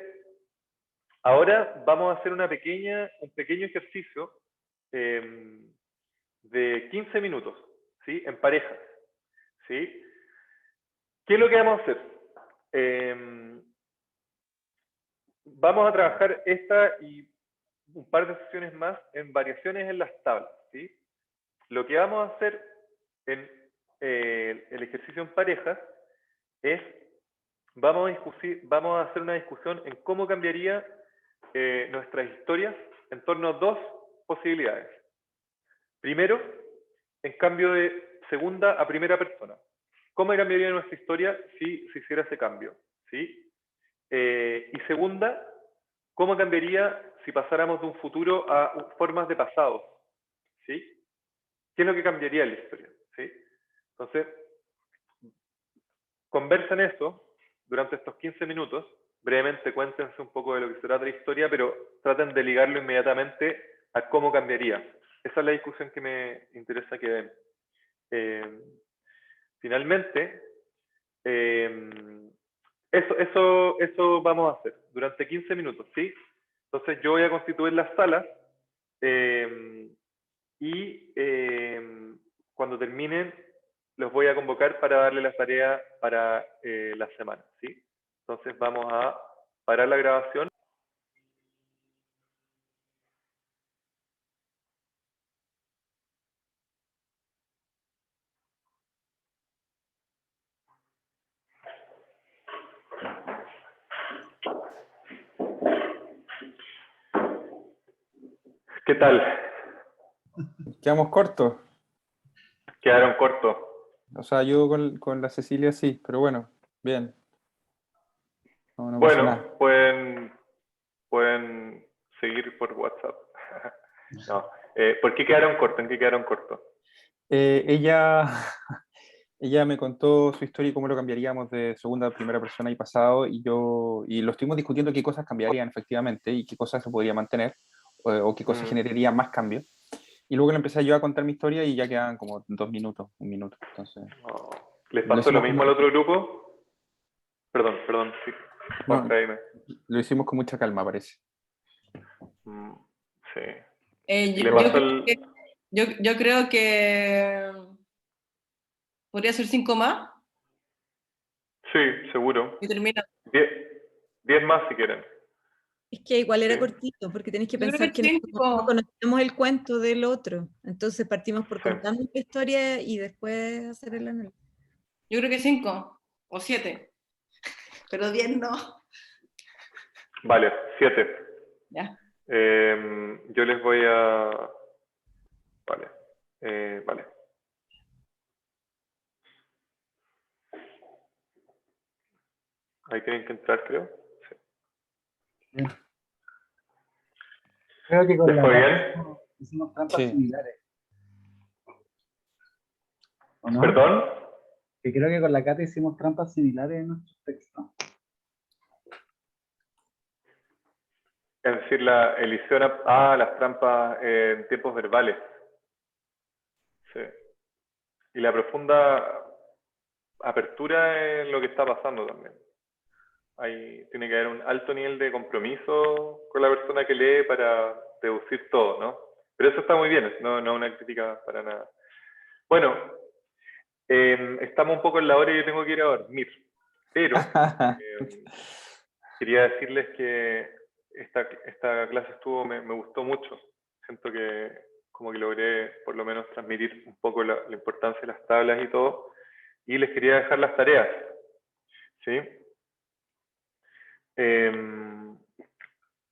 Speaker 1: ahora vamos a hacer un pequeño ejercicio de 15 minutos, ¿sí? En parejas, ¿sí? ¿Qué es lo que vamos a hacer? Vamos a trabajar esta y un par de sesiones más en variaciones en las tablas, ¿sí? Lo que vamos a hacer en el ejercicio en parejas es, vamos a hacer una discusión en cómo cambiaría nuestras historias en torno a dos posibilidades. Primero, en cambio de segunda a primera persona. ¿Cómo cambiaría nuestra historia si se hiciera ese cambio? ¿Sí? Y segunda, ¿cómo cambiaría si pasáramos de un futuro a formas de pasado? ¿Sí? ¿Qué es lo que cambiaría en la historia? ¿Sí? Entonces, conversen eso durante estos 15 minutos. Brevemente cuéntense un poco de lo que se trata la historia, pero traten de ligarlo inmediatamente a cómo cambiaría. Esa es la discusión que me interesa que den. Finalmente, eso vamos a hacer durante 15 minutos, ¿sí? Entonces yo voy a constituir las salas y cuando terminen los voy a convocar para darle las tareas para la semana, ¿sí? Entonces vamos a parar la grabación. ¿Qué tal?
Speaker 3: Quedamos cortos.
Speaker 1: Quedaron cortos.
Speaker 3: O sea, yo con la Cecilia sí, pero bueno, bien. No pasa nada.
Speaker 1: Bueno, pueden seguir por WhatsApp. No. ¿Por qué quedaron cortos? ¿En qué quedaron cortos?
Speaker 3: Ella me contó su historia y cómo lo cambiaríamos de segunda a primera persona y pasado, y lo estuvimos discutiendo qué cosas cambiarían efectivamente y qué cosas se podría mantener o qué cosas generaría más cambios. Y luego le empecé yo a contar mi historia y ya quedaban como 2 minutos, 1 minuto. Entonces,
Speaker 1: ¿Les pasó lo mismo al otro grupo? Perdón, sí.
Speaker 3: No, lo hicimos con mucha calma, parece.
Speaker 1: Sí.
Speaker 4: Yo creo que podría ser 5 más.
Speaker 1: Sí, seguro.
Speaker 4: Y termina.
Speaker 1: 10 más si quieren.
Speaker 5: Es que igual era
Speaker 1: Sí.
Speaker 5: cortito, porque tenés que
Speaker 4: Yo creo
Speaker 5: pensar que no conocemos el cuento del otro. Entonces partimos por contar la historia y después hacer el análisis.
Speaker 4: Yo creo que 5 o 7. Pero 10 no.
Speaker 1: Vale, 7.
Speaker 4: Ya.
Speaker 1: Yo les voy a... Vale. Vale. Ahí tienen que entrar, creo. Sí.
Speaker 2: Bien. Creo que con
Speaker 1: ¿Les
Speaker 2: la
Speaker 1: fue bien?
Speaker 2: hicimos trampas similares. ¿O no?
Speaker 1: ¿Perdón?
Speaker 2: Que creo que con la Cata hicimos trampas similares en nuestros textos.
Speaker 1: Es decir, las trampas en tiempos verbales. Sí. Y la profunda apertura en lo que está pasando también. Ahí tiene que haber un alto nivel de compromiso con la persona que lee para deducir todo, ¿no? Pero eso está muy bien, no es una crítica para nada. Bueno, estamos un poco en la hora y yo tengo que ir a dormir. Pero quería decirles que esta clase me gustó mucho. Siento que como que logré por lo menos transmitir un poco la importancia de las tablas y todo. Y les quería dejar las tareas. ¿Sí?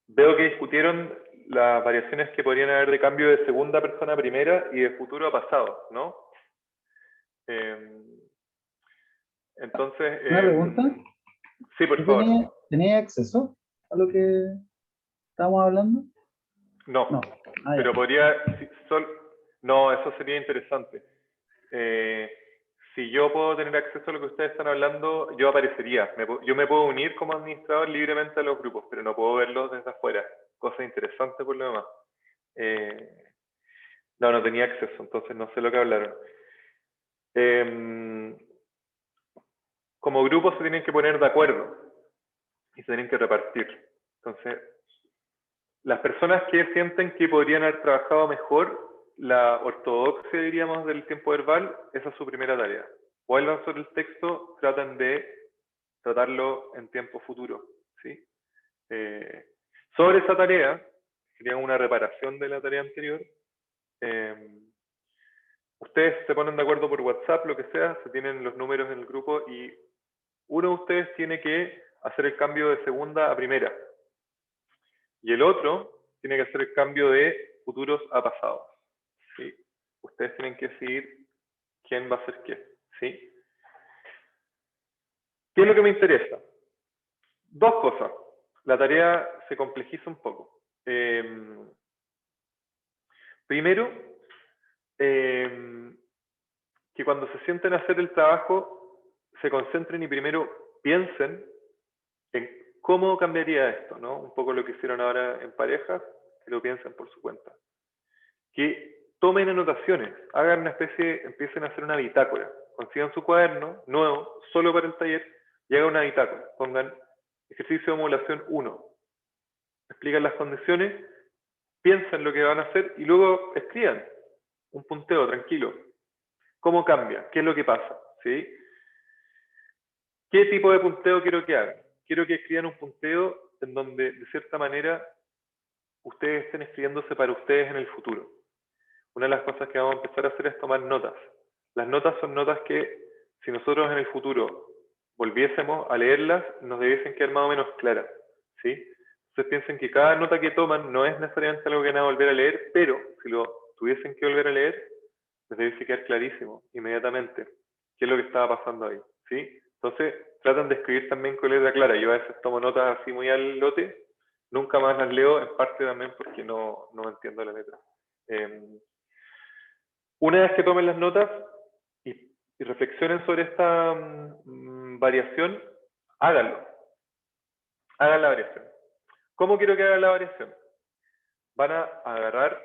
Speaker 1: Veo que discutieron las variaciones que podrían haber de cambio de segunda persona a primera y de futuro a pasado, ¿no? Entonces...
Speaker 2: ¿Una pregunta?
Speaker 1: Sí, por favor.
Speaker 2: ¿Tenías acceso a lo que estábamos hablando?
Speaker 1: No. Pero podría... No, eso sería interesante. Si yo puedo tener acceso a lo que ustedes están hablando, yo aparecería. Yo me puedo unir como administrador libremente a los grupos, pero no puedo verlos desde afuera. Cosa interesante por lo demás. No, no tenía acceso, entonces no sé lo que hablaron. Como grupo se tienen que poner de acuerdo y se tienen que repartir. Entonces, las personas que sienten que podrían haber trabajado mejor la ortodoxia, diríamos, del tiempo verbal, esa es su primera tarea. Vuelvan sobre el texto, tratan de tratarlo en tiempo futuro, ¿sí? Sobre esa tarea, sería una reparación de la tarea anterior, ustedes se ponen de acuerdo por WhatsApp, lo que sea, se tienen los números en el grupo y uno de ustedes tiene que hacer el cambio de segunda a primera. Y el otro tiene que hacer el cambio de futuros a pasados, ¿sí? Ustedes tienen que decidir quién va a hacer qué, ¿sí? ¿Qué es lo que me interesa? Dos cosas. La tarea se complejiza un poco. Primero, que cuando se sienten a hacer el trabajo, se concentren y primero piensen en cómo cambiaría esto, ¿no? Un poco lo que hicieron ahora en parejas, que lo piensen por su cuenta. Que tomen anotaciones, hagan una especie, empiecen a hacer una bitácora, consigan su cuaderno nuevo, solo para el taller, y hagan una bitácora. Pongan ejercicio de emulación 1, explican las condiciones, piensen lo que van a hacer y luego escriban un punteo tranquilo. ¿Cómo cambia? ¿Qué es lo que pasa? ¿Sí? ¿Qué tipo de punteo quiero que hagan? Quiero que escriban un punteo en donde, de cierta manera, ustedes estén escribiéndose para ustedes en el futuro. Una de las cosas que vamos a empezar a hacer es tomar notas. Las notas son notas que, si nosotros en el futuro volviésemos a leerlas, nos debiesen quedar más o menos claras, ¿sí? Entonces piensen que cada nota que toman no es necesariamente algo que van a volver a leer, pero si lo tuviesen que volver a leer, les debiese quedar clarísimo, inmediatamente, qué es lo que estaba pasando ahí, ¿sí? Entonces, tratan de escribir también con letra clara. Yo a veces tomo notas así muy al lote, nunca más las leo, en parte también porque no entiendo la letra. Una vez que tomen las notas y reflexionen sobre esta variación, háganlo. Hagan la variación. ¿Cómo quiero que hagan la variación? Van a agarrar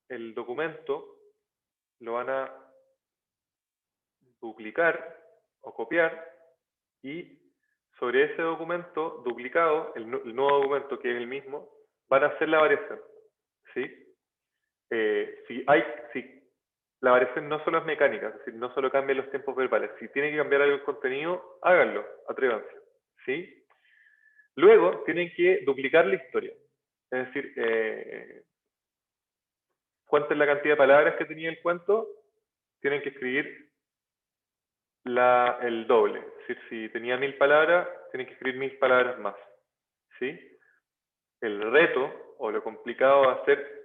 Speaker 1: el documento, lo van a duplicar o copiar y sobre ese documento duplicado, el nuevo documento que es el mismo, van a hacer la variación, ¿sí? Si la variación no solo es mecánica, es decir, no solo cambia los tiempos verbales, si tiene que cambiar algo el contenido, háganlo, atrévanse, ¿sí? Luego tienen que duplicar la historia, es decir, cuenten la cantidad de palabras que tenía el cuento, tienen que escribir el doble. Es decir, si tenía 1000 palabras, tienen que escribir 1000 palabras más, ¿sí? El reto o lo complicado va a ser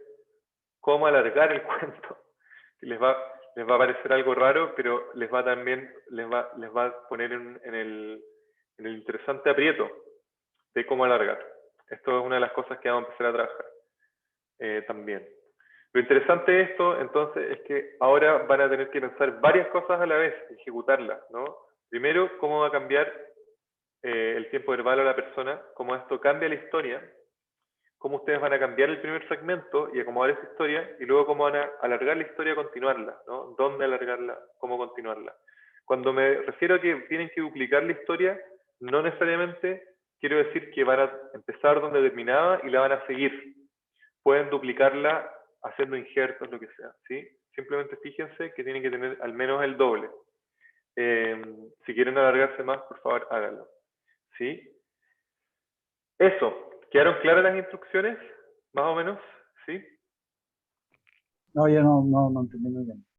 Speaker 1: cómo alargar el cuento. Les va a parecer algo raro, pero les va a poner en el interesante aprieto de cómo alargar. Esto es una de las cosas que vamos a empezar a trabajar también. Lo interesante de esto, entonces, es que ahora van a tener que pensar varias cosas a la vez, ejecutarlas, ¿no? Primero, cómo va a cambiar el tiempo verbal a la persona, cómo esto cambia la historia, cómo ustedes van a cambiar el primer segmento y acomodar esa historia, y luego cómo van a alargar la historia, continuarla, ¿no? ¿Dónde alargarla? ¿Cómo continuarla? Cuando me refiero a que tienen que duplicar la historia, no necesariamente quiero decir que van a empezar donde terminaba y la van a seguir. Pueden duplicarla haciendo injertos, lo que sea, ¿sí? Simplemente fíjense que tienen que tener al menos el doble. Si quieren alargarse más, por favor, háganlo, ¿sí? Eso. ¿Quedaron claras las instrucciones? Más o menos, ¿sí?
Speaker 2: No, yo no entendí muy bien.